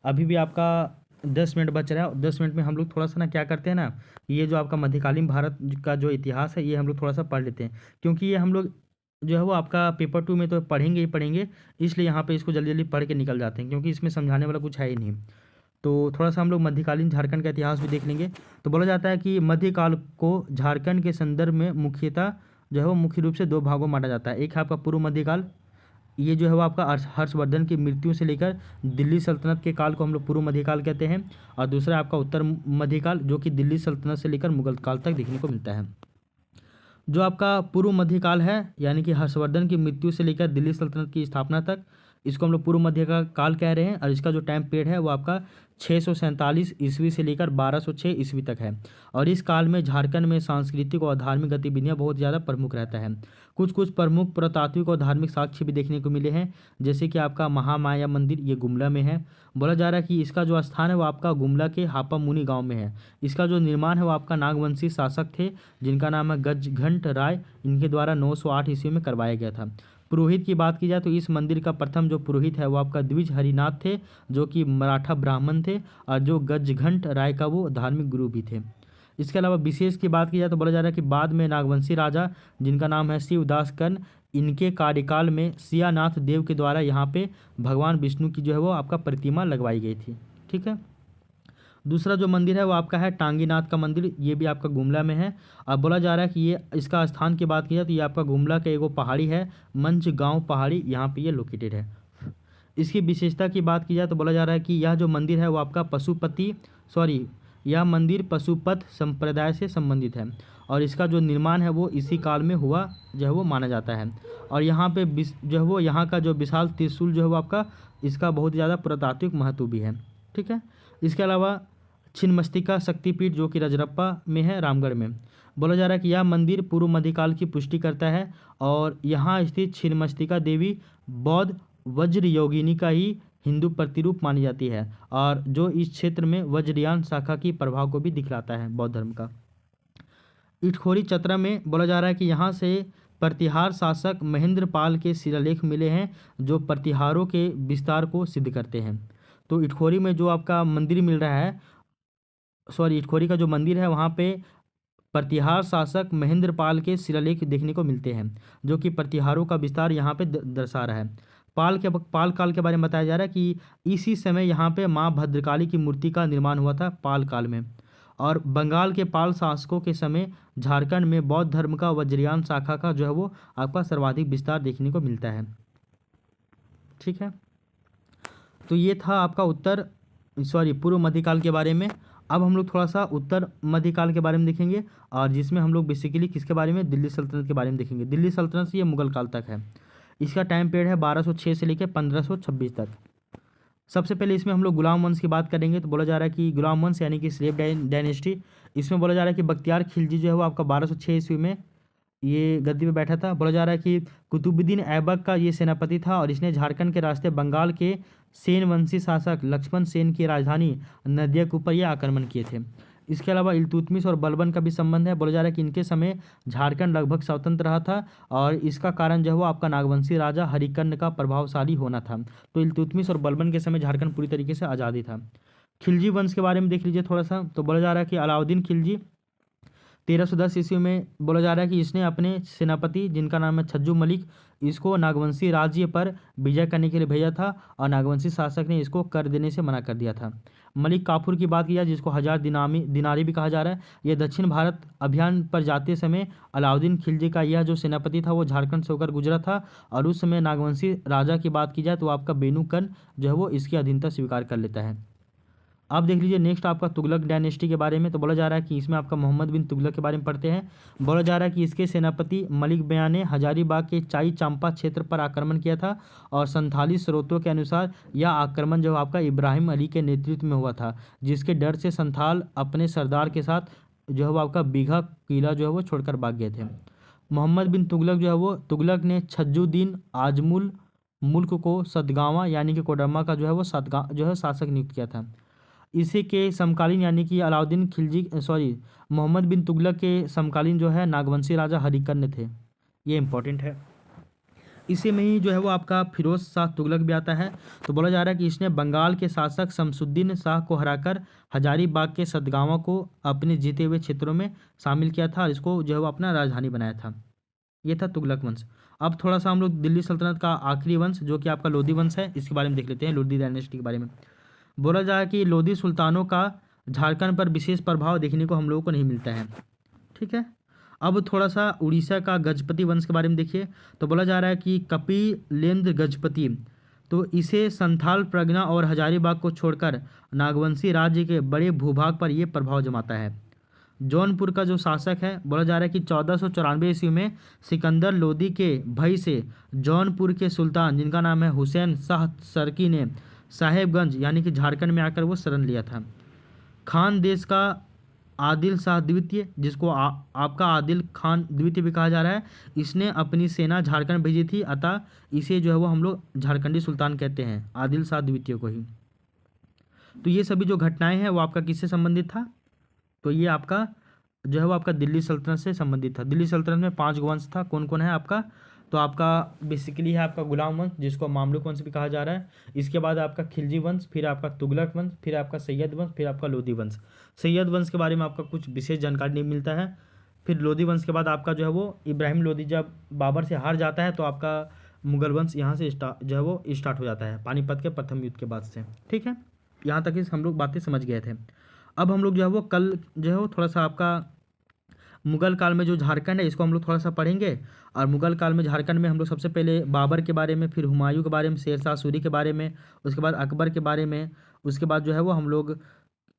अभी भी आपका 10 मिनट बच रहा है, 10 मिनट में हम लोग थोड़ा सा ना क्या करते हैं ना, ये जो आपका मध्यकालीन भारत का जो इतिहास है ये हम लोग थोड़ा सा पढ़ लेते हैं, क्योंकि ये हम लोग जो है वो आपका पेपर 2 में तो पढ़ेंगे ही पढ़ेंगे, इसलिए यहाँ पे इसको जल्दी जल्दी पढ़ के निकल जाते हैं, क्योंकि इसमें समझाने वाला कुछ है ही नहीं। तो थोड़ा सा हम लोग मध्यकालीन झारखंड का इतिहास भी देख लेंगे। तो बोला जाता है कि मध्यकाल को झारखंड के संदर्भ में मुख्यतः जो है वो मुख्य रूप से 2 भागों में बांटा जाता है। एक है आपका पूर्व मध्यकाल, ये जो है वो आपका हर्षवर्धन की मृत्यु से लेकर दिल्ली सल्तनत के काल को हम लोग पूर्व मध्यकाल कहते हैं, और दूसरा आपका उत्तर मध्यकाल जो कि दिल्ली सल्तनत से लेकर मुगल काल तक देखने को मिलता है। जो आपका पूर्व मध्यकाल है यानी कि हर्षवर्धन की मृत्यु से लेकर दिल्ली सल्तनत की स्थापना तक, इसको हम लोग पूर्व मध्य का काल कह रहे हैं, और इसका जो टाइम पीरियड है वो आपका 647 ईस्वी से लेकर 1206 ईस्वी तक है। और इस काल में झारखंड में सांस्कृतिक और धार्मिक गतिविधियां बहुत ज़्यादा प्रमुख रहता है। कुछ कुछ प्रमुख पुरातात्विक और धार्मिक साक्ष्य भी देखने को मिले हैं, जैसे कि आपका महामाया मंदिर, ये गुमला में है। बोला जा रहा है कि इसका जो स्थान है वो आपका गुमला के हापामुनि गांव में है। इसका जो निर्माण है वो आपका नागवंशी शासक थे जिनका नाम है गजघंट राय, इनके द्वारा 908 ईस्वी में करवाया गया था। पुरोहित की बात की जाए तो इस मंदिर का प्रथम जो पुरोहित है वो आपका द्विज हरिनाथ थे, जो कि मराठा ब्राह्मण थे, और जो गजघंट राय का वो धार्मिक गुरु भी थे। इसके अलावा विशेष की बात की जाए तो बोला जा रहा है कि बाद में नागवंशी राजा जिनका नाम है शिवदास कर्ण, इनके कार्यकाल में सियानाथ देव के द्वारा यहाँ पे भगवान विष्णु की जो है वो आपका प्रतिमा लगवाई गई थी। ठीक है। दूसरा जो मंदिर है वो आपका है टांगीनाथ का मंदिर, ये भी आपका गुमला में है। अब बोला जा रहा है कि ये इसका स्थान की बात की जाए तो ये आपका गुमला का एगो पहाड़ी है, मंच गांव पहाड़ी, यहाँ पे ये लोकेटेड है। इसकी विशेषता की बात की जाए तो बोला जा रहा है कि यह जो मंदिर है वो आपका यह मंदिर पशुपत संप्रदाय से संबंधित है, और इसका जो निर्माण है वो इसी काल में हुआ जो है वो माना जाता है। और यहाँ पे जो है वो यहाँ का जो विशाल त्रिशूल जो है वो आपका, इसका बहुत ज़्यादा पुरातात्विक महत्व भी है। ठीक है। इसके अलावा छिन्नमस्तिका शक्तिपीठ जो कि रजरप्पा में है, रामगढ़ में, बोला जा रहा है कि यह मंदिर पूर्व मध्यकाल की पुष्टि करता है, और यहाँ स्थित छिन्नमस्तिका देवी बौद्ध वज्र योगिनी का ही हिंदू प्रतिरूप मानी जाती है, और जो इस क्षेत्र में वज्रयान शाखा की प्रभाव को भी दिखलाता है बौद्ध धर्म का। इटखोरी चतरा में बोला जा रहा है कि यहाँ से प्रतिहार शासक महेंद्र पाल के शिलालेख मिले हैं जो प्रतिहारों के विस्तार को सिद्ध करते हैं। तो इटखोरी में जो आपका मंदिर मिल रहा है, इटखोरी का जो मंदिर है वहाँ पे प्रतिहार शासक महेंद्र पाल के शिलालेख देखने को मिलते हैं, जो कि प्रतिहारों का विस्तार यहाँ पे दर्शा रहा है। पाल काल के बारे में बताया जा रहा है कि इसी समय यहाँ पे माँ भद्रकाली की मूर्ति का निर्माण हुआ था पाल काल में। और बंगाल के पाल शासकों के समय झारखंड में बौद्ध धर्म का वज्रयान शाखा का जो है वो आपका सर्वाधिक विस्तार देखने को मिलता है। ठीक है। तो ये था आपका पूर्व मध्यकाल के बारे में। अब हम लोग थोड़ा सा उत्तर मध्यकाल के बारे में देखेंगे, और जिसमें हम लोग बेसिकली किसके बारे में, दिल्ली सल्तनत के बारे में देखेंगे। दिल्ली सल्तनत से ये मुगल काल तक है। इसका टाइम पीरियड है 1206 से लेकर 1526 तक। सबसे पहले इसमें हम लोग गुलाम वंश की बात करेंगे। तो बोला जा रहा है कि गुलाम वंश यानी कि स्लेव डायनेस्टी, इसमें बोला जा रहा है कि बख्तियार खिलजी जो है वो आपका 1206 ईस्वी में ये गद्दी पे बैठा था। बोला जा रहा है कि कुतुबुद्दीन ऐबक का ये सेनापति था, और इसने झारखंड के रास्ते बंगाल के सेन वंशी शासक लक्ष्मण सेन की राजधानी नदिया के ऊपर ये आक्रमण किए थे। इसके अलावा इल्तुतमिश और बलबन का भी संबंध है। बोला जा रहा है कि इनके समय झारखंड लगभग स्वतंत्र रहा था, और इसका कारण जो है वो आपका नागवंशी राजा हरिकर्ण का प्रभावशाली होना था। तो इल्तुतमिश और बलबन के समय झारखंड पूरी तरीके से आज़ादी था। खिलजी वंश के बारे में देख लीजिए थोड़ा सा। तो बोला जा रहा है कि अलाउद्दीन खिलजी 1310 ईस्वी में बोला जा रहा है कि इसने अपने सेनापति जिनका नाम है छज्जू मलिक, इसको नागवंशी राज्य पर विजय करने के लिए भेजा था, और नागवंशी शासक ने इसको कर देने से मना कर दिया था। मलिक काफूर की बात की जाए, जिसको 1000 दिनारी भी कहा जा रहा है, यह दक्षिण भारत अभियान पर जाते समय अलाउद्दीन खिलजी का यह जो सेनापति था वो झारखंड से होकर गुजरा था, और उस समय नागवंशी राजा की बात की जाए तो आपका बेनू कर्ण जो है वो इसकी अधीनता स्वीकार कर लेता है। आप देख लीजिए नेक्स्ट आपका तुगलक डायनेस्टी के बारे में। तो बोला जा रहा है कि इसमें आपका मोहम्मद बिन तुगलक के बारे में पढ़ते हैं। बोला जा रहा है कि इसके सेनापति मलिक बयां ने हजारीबाग के चाई चांपा क्षेत्र पर आक्रमण किया था और संथाली स्रोतों के अनुसार यह आक्रमण जो आपका इब्राहिम अली के नेतृत्व में हुआ था, जिसके डर से संथाल अपने सरदार के साथ जो है वो आपका बीघा किला जो है वो छोड़कर भाग गए थे। मोहम्मद बिन तुगलक जो है वो तुगलक ने छज्जुद्दीन आजमुल मुल्क को सतगावा यानी कि कोडरमा का जो है वो जो है शासक नियुक्त किया था। इसी के समकालीन यानी कि अलाउद्दीन खिलजी मोहम्मद बिन तुगलक के समकालीन जो है नागवंशी राजा हरिकर्ण थे। ये इंपॉर्टेंट है। इसी में ही जो है वो आपका फिरोज शाह तुगलक भी आता है। तो बोला जा रहा है कि इसने बंगाल के शासक शमसुद्दीन शाह को हराकर हजारीबाग के सतगावा को अपने जीते हुए क्षेत्रों में शामिल किया था और इसको जो है वो अपना राजधानी बनाया था। ये था तुगलक वंश। अब थोड़ा सा हम लोग दिल्ली सल्तनत का आखिरी वंश जो कि आपका लोधी वंश है, इसके बारे में देख लेते हैं। लोधी डायनेस्टी के बारे में बोला जाए कि लोधी सुल्तानों का झारखंड पर विशेष प्रभाव देखने को हम लोगों को नहीं मिलता है। ठीक है। अब थोड़ा सा उड़ीसा का गजपति वंश के बारे में देखिए। तो बोला जा रहा है कि कपिलेंद्र गजपति, तो इसे संथाल प्रगना और हजारीबाग को छोड़कर नागवंशी राज्य के बड़े भूभाग पर यह प्रभाव जमाता है। जौनपुर का जो शासक है, बोला जा रहा है कि 1494 ईस्वी में सिकंदर लोदी के भय से जौनपुर के सुल्तान जिनका नाम है हुसैन शाह सरकी ने साहेबगंज यानी कि झारखंड में आकर वो शरण लिया था। खान देश का आदिल शाह द्वितीय, जिसको आपका आदिल खान द्वितीय भी कहा जा रहा है, इसने अपनी सेना झारखंड भेजी थी, अतः इसे जो है वो हम लोग झारखंडी सुल्तान कहते हैं, आदिल शाह द्वितीय को ही। तो ये सभी जो घटनाएं हैं वो आपका किससे संबंधित था? तो ये आपका जो है वो आपका दिल्ली सल्तनत से संबंधित था। दिल्ली सल्तनत में 5 वंश था। कौन कौन है आपका? तो आपका बेसिकली है आपका गुलाम वंश, जिसको मामलुक वंश भी कहा जा रहा है। इसके बाद आपका खिलजी वंश, फिर आपका तुगलक वंश, फिर आपका सैयद वंश, फिर आपका लोधी वंश। सैयद वंश के बारे में आपका कुछ विशेष जानकारी नहीं मिलता है। फिर लोधी वंश के बाद आपका जो है वो इब्राहिम लोधी जब बाबर से हार जाता है तो आपका मुगल वंश यहाँ से जो है वो स्टार्ट हो जाता है पानीपत के प्रथम युद्ध के बाद से। ठीक है, यहाँ तक हम लोग बातें समझ गए थे। अब हम लोग जो है वो कल जो है वो थोड़ा सा आपका मुगल काल में जो झारखंड है इसको हम लोग थोड़ा सा पढ़ेंगे। और मुगल काल में झारखंड में हम लोग सबसे पहले बाबर के बारे में, फिर हुमायूं के बारे में, शेरशाह सूरी के बारे में, उसके बाद अकबर के बारे में, उसके बाद जो है वो हम लोग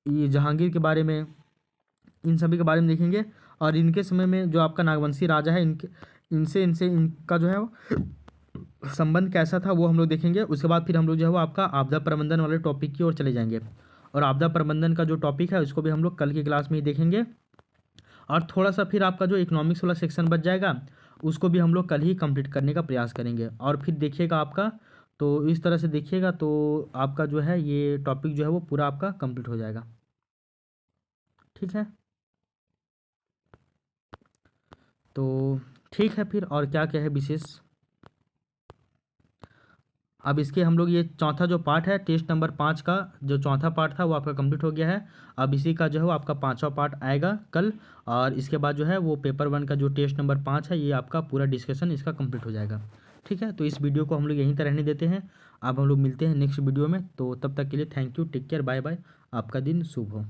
ये जहांगीर के बारे में, इन सभी के बारे में देखेंगे। और इनके समय में जो आपका नागवंशी राजा है इनसे इनका जो है वो संबंध कैसा था वो हम लोग देखेंगे। उसके बाद फिर हम लोग जो है वो आपका आपदा प्रबंधन वाले टॉपिक की ओर चले जाएंगे। और आपदा प्रबंधन का जो टॉपिक है उसको भी हम लोग कल की क्लास में ही देखेंगे। और थोड़ा सा फिर आपका जो इकोनॉमिक्स वाला सेक्शन बच जाएगा उसको भी हम लोग कल ही कंप्लीट करने का प्रयास करेंगे। और फिर देखिएगा आपका, तो इस तरह से देखिएगा तो आपका जो है ये टॉपिक जो है वो पूरा आपका कंप्लीट हो जाएगा। ठीक है, तो ठीक है फिर और क्या क्या है विशेष। अब इसके हम लोग ये चौथा जो पार्ट है टेस्ट नंबर 5 का जो चौथा पार्ट था वो आपका कंप्लीट हो गया है। अब इसी का जो है वो आपका 5वां पार्ट आएगा कल। और इसके बाद जो है वो पेपर 1 का जो टेस्ट नंबर 5 है ये आपका पूरा डिस्कशन इसका कंप्लीट हो जाएगा। ठीक है, तो इस वीडियो को हम लोग यहीं तक रहने देते हैं। अब हम लोग मिलते हैं नेक्स्ट वीडियो में। तो तब तक के लिए thank you, take care, bye bye, आपका दिन शुभ हो।